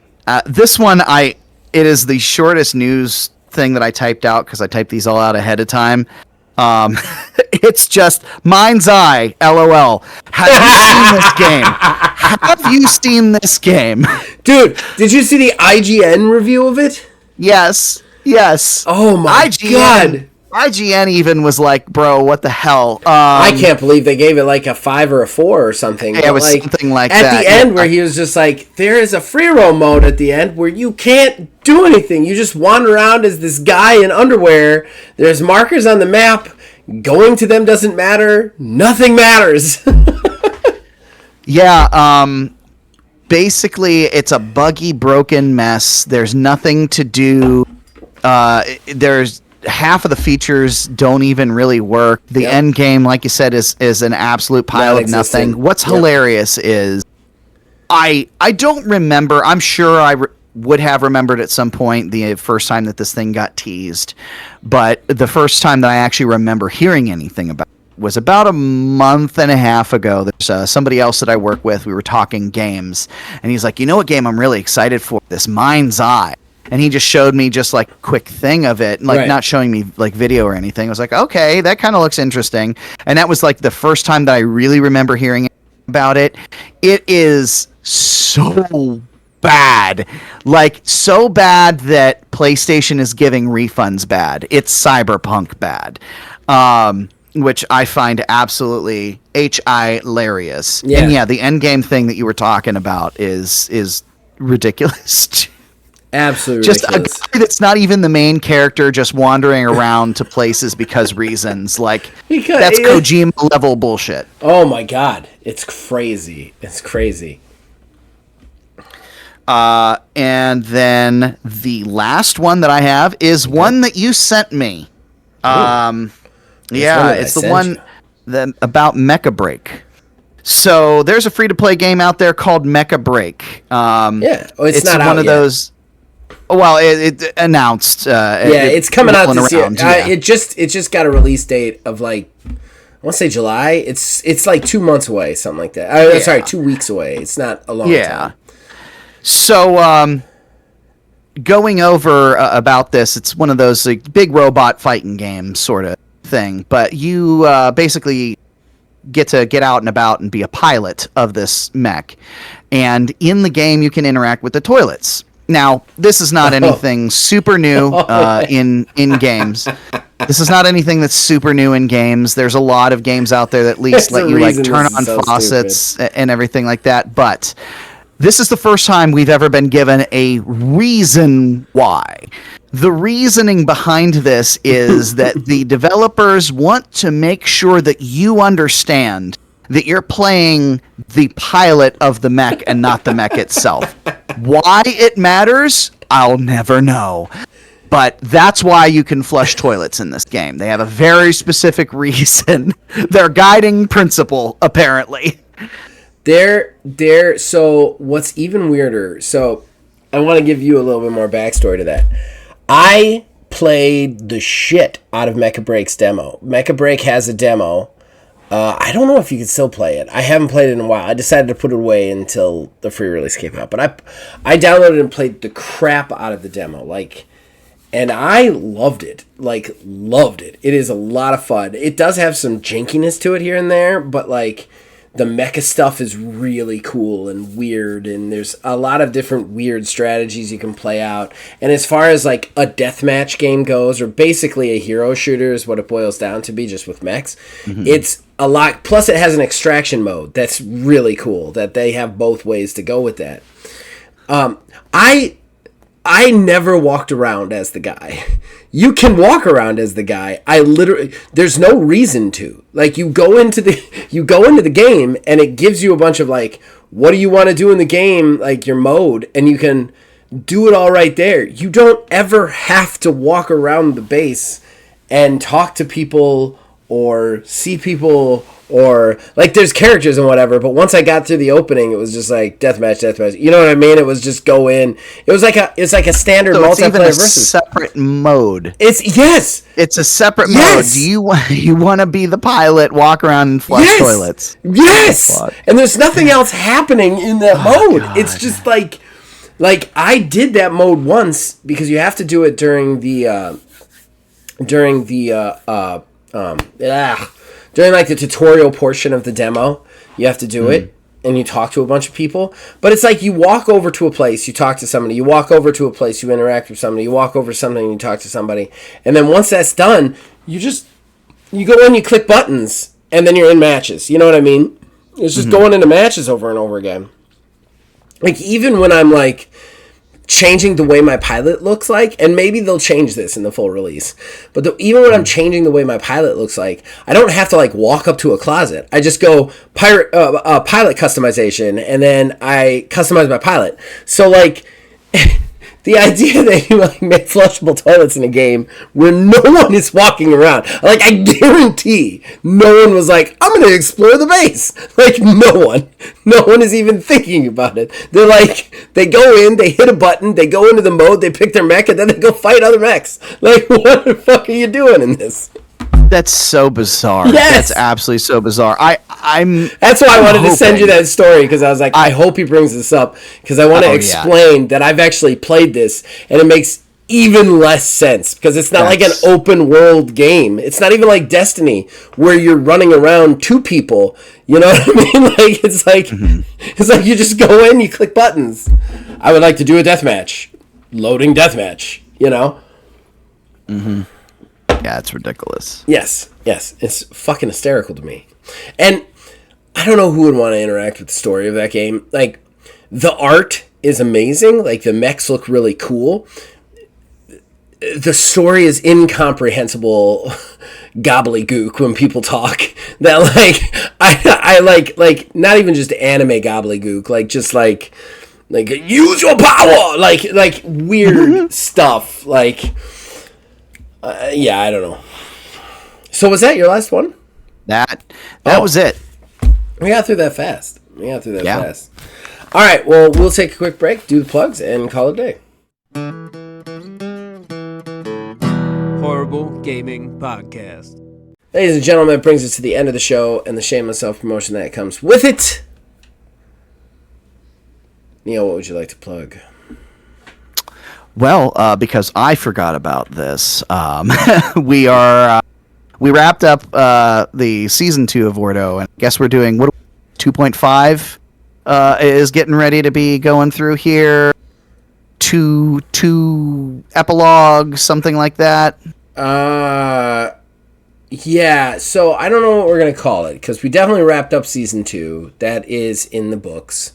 this one, it is the shortest news thing that I typed out because I typed these all out ahead of time. It's just Mind's Eye, LOL. Have you seen this game? Have you seen this game?
Dude, did you see the IGN review of it?
Yes.
Oh my god.
IGN even was like, bro, what the hell?
I can't believe they gave it like a 5 or a 4 or something.
Yeah, it was something like
at
that.
At the end where he was just like, there is a free roam mode at the end where you can't do anything. You just wander around as this guy in underwear. There's markers on the map. Going to them doesn't matter. Nothing matters.
Yeah, basically it's a buggy, broken mess. There's nothing to do. There's half of the features don't even really work. The end game, like you said, is an absolute pile of nothing. What's hilarious is I don't remember. I'm sure I would have remembered at some point the first time that this thing got teased, but the first time that I actually remember hearing anything about it was about a month and a half ago. There's somebody else that I work with. We were talking games, and he's like, you know what game I'm really excited for? This Mind's Eye. And he just showed me just like a quick thing of it, like not showing me like video or anything. I was like, okay, that kind of looks interesting. And that was like the first time that I really remember hearing about it. It is so bad. Like, so bad that PlayStation is giving refunds bad. It's Cyberpunk bad. Which I find absolutely hilarious.
Yeah.
And yeah, the endgame thing that you were talking about is ridiculous.
Absolutely
Just
ridiculous.
a guy that's not even the main character, just wandering around to places because reasons. Like, that's Kojima level bullshit.
Oh my god, it's crazy. It's crazy.
And then the last one that I have is one that you sent me. Yeah, it's the one about Mecha Break. So there's a free-to-play game out there called Mecha Break.
It's not out
one of
yet.
those. Well, it announced.
It's coming out this year.
Yeah.
It just got a release date of like, I want to say July. It's like 2 months away, something like that. Sorry, 2 weeks away. It's not a long time.
So, going over about this, it's one of those like, big robot fighting games sort of thing, but you basically get to get out and about and be a pilot of this mech. And in the game, you can interact with the toilets. Now, this is not anything super new in games. This is not anything that's super new in games. There's a lot of games out there that at least let you like turn on faucets and everything like that. But this is the first time we've ever been given a reason why. The reasoning behind this is that the developers want to make sure that you understand that you're playing the pilot of the mech and not the mech itself. Why it matters, I'll never know. But that's why you can flush toilets in this game. They have a very specific reason. Their guiding principle, apparently.
So what's even weirder, so I want to give you a little bit more backstory to that. I played the shit out of Mecha Break's demo. Mecha Break has a demo. I don't know if you can still play it. I haven't played it in a while. I decided to put it away until the free release came out. But I downloaded and played the crap out of the demo. And I loved it. Loved it. It is a lot of fun. It does have some jankiness to it here and there, but the mecha stuff is really cool and weird, and there's a lot of different weird strategies you can play out. And as far as a deathmatch game goes, or basically a hero shooter is what it boils down to be, just with mechs, it's a lot. Plus it has an extraction mode that's really cool, that they have both ways to go with that. I never walked around as the guy. You can walk around as the guy. There's no reason to. You go into the game and it gives you a bunch of what do you want to do in the game, your mode, and you can do it all right there. You don't ever have to walk around the base and talk to people or see people, or there's characters and whatever, but once I got through the opening, it was just deathmatch. You know what I mean? It was just go in. It was like a standard multiplayer
it's even a
versus
separate mode.
It's
a separate mode. Do you want to be the pilot, walk around and flush toilets?
Yes. And there's nothing else happening in that mode. God. It's just I did that mode once because you have to do it during the the tutorial portion of the demo. You have to do it, and you talk to a bunch of people. But it's you walk over to a place, you talk to somebody. You walk over to a place, you interact with somebody. You walk over to something, and you talk to somebody. And then once that's done, you go in, you click buttons, and then you're in matches. You know what I mean? It's just going into matches over and over again. Even when I'm changing the way my pilot looks and maybe they'll change this in the full release, but even when I'm changing the way my pilot looks I don't have to walk up to a closet. I just go pilot customization, and then I customize my pilot. So the idea that you make flushable toilets in a game where no one is walking around, I guarantee no one was I'm gonna explore the base. No one is even thinking about it. They're they go in, they hit a button, they go into the mode, they pick their mech, and then they go fight other mechs. What the fuck are you doing in this?
That's so bizarre.
Yes.
That's absolutely so bizarre.
That's why I wanted to send you that story, because I was I hope he brings this up, because I want to explain that I've actually played this, and it makes even less sense because it's not like an open world game. It's not even like Destiny where you're running around two people. You know what I mean? Like it's like you just go in, you click buttons. I would like to do a deathmatch. Loading deathmatch. You know?
Mm-hmm. Yeah, it's ridiculous.
Yes. It's fucking hysterical to me. And I don't know who would want to interact with the story of that game. Like, the art is amazing. Like, the mechs look really cool. The story is incomprehensible gobbledygook when people talk. That, like, I like, not even just anime gobbledygook. Like, just like use your power! Like weird stuff. Like, yeah, I don't know. So was that your last one?
That was it.
We got through that fast. Fast. All right, well, we'll take a quick break, do the plugs, and call it a day.
Horrible Gaming Podcast.
Ladies and gentlemen, that brings us to the end of the show and the shameless self-promotion that comes with it. Neil, what would you like to plug?
Well, because I forgot about this, we wrapped up the season 2 of Ordo, and I guess we're doing 2.5 is getting ready to be going through here. Two epilogue, something like that.
Yeah. So I don't know what we're gonna call it because we definitely wrapped up season 2. That is in the books.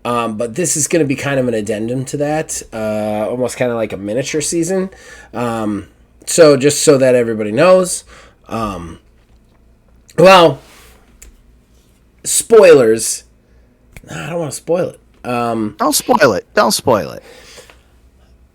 But this is going to be kind of an addendum to that, almost kind of like a miniature season. So just so that everybody knows, well, spoilers. I don't want to spoil it.
Don't spoil it.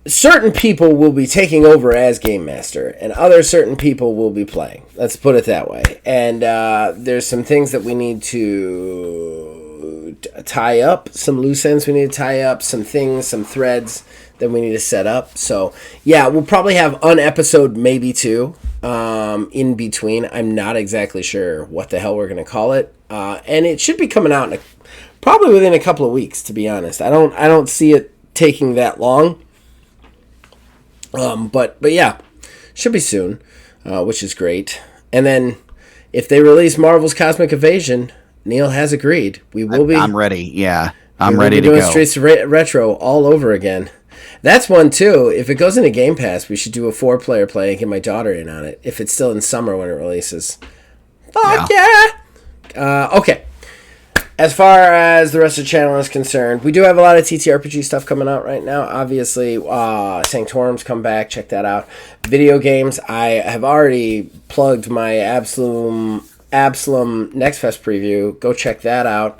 Certain people will be taking over as Game Master, and other certain people will be playing. Let's put it that way. And there's some things that we need to tie up, some loose ends we need to tie up, some threads that we need to set up. So, yeah, we'll probably have an episode, maybe 2, in between. I'm not exactly sure what the hell we're going to call it. And it should be coming out probably within a couple of weeks, to be honest. I don't see it taking that long. But yeah, should be soon, which is great. And then if they release Marvel's Cosmic Invasion, Neil has agreed. We will be.
I'm ready. Yeah, I'm ready to go.
Streets of Retro all over again. That's one too. If it goes into Game Pass, we should do a 4-player play and get my daughter in on it. If it's still in summer when it releases. Fuck yeah! Okay. As far as the rest of the channel is concerned, we do have a lot of TTRPG stuff coming out right now. Obviously, Sanctorum's come back. Check that out. Video games. I have already plugged my Absalom Next Fest preview. Go check that out.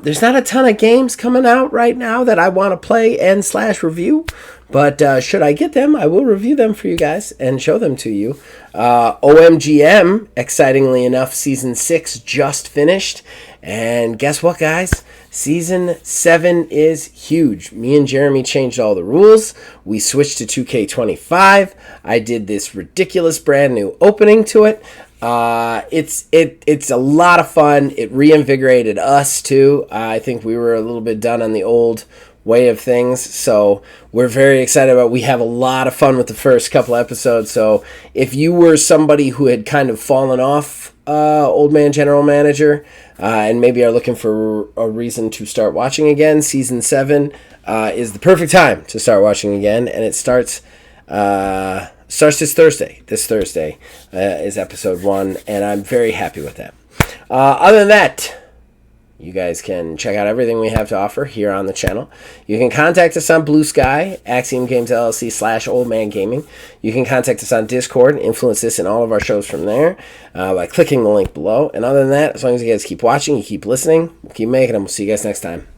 There's not a ton of games coming out right now that I want to play and / review. But should I get them, I will review them for you guys and show them to you. OMGM, excitingly enough, Season 6 just finished. And guess what, guys? Season 7 is huge. Me and Jeremy changed all the rules. We switched to 2K25. I did this ridiculous brand new opening to it. It's a lot of fun. It reinvigorated us, too. I think we were a little bit done on the old way of things, so we're very excited about. We have a lot of fun with the first couple episodes. So if you were somebody who had kind of fallen off Old Man General Manager and maybe are looking for a reason to start watching again, Season 7 is the perfect time to start watching again, and it starts this Thursday. This Thursday is episode 1, and I'm very happy with that. Other than that, you guys can check out everything we have to offer here on the channel. You can contact us on Blue Sky, Axiom Games LLC /Old Man Gaming. You can contact us on Discord and influence this in all of our shows from there by clicking the link below. And other than that, as long as you guys keep watching, you keep listening, we'll keep making them. We'll see you guys next time.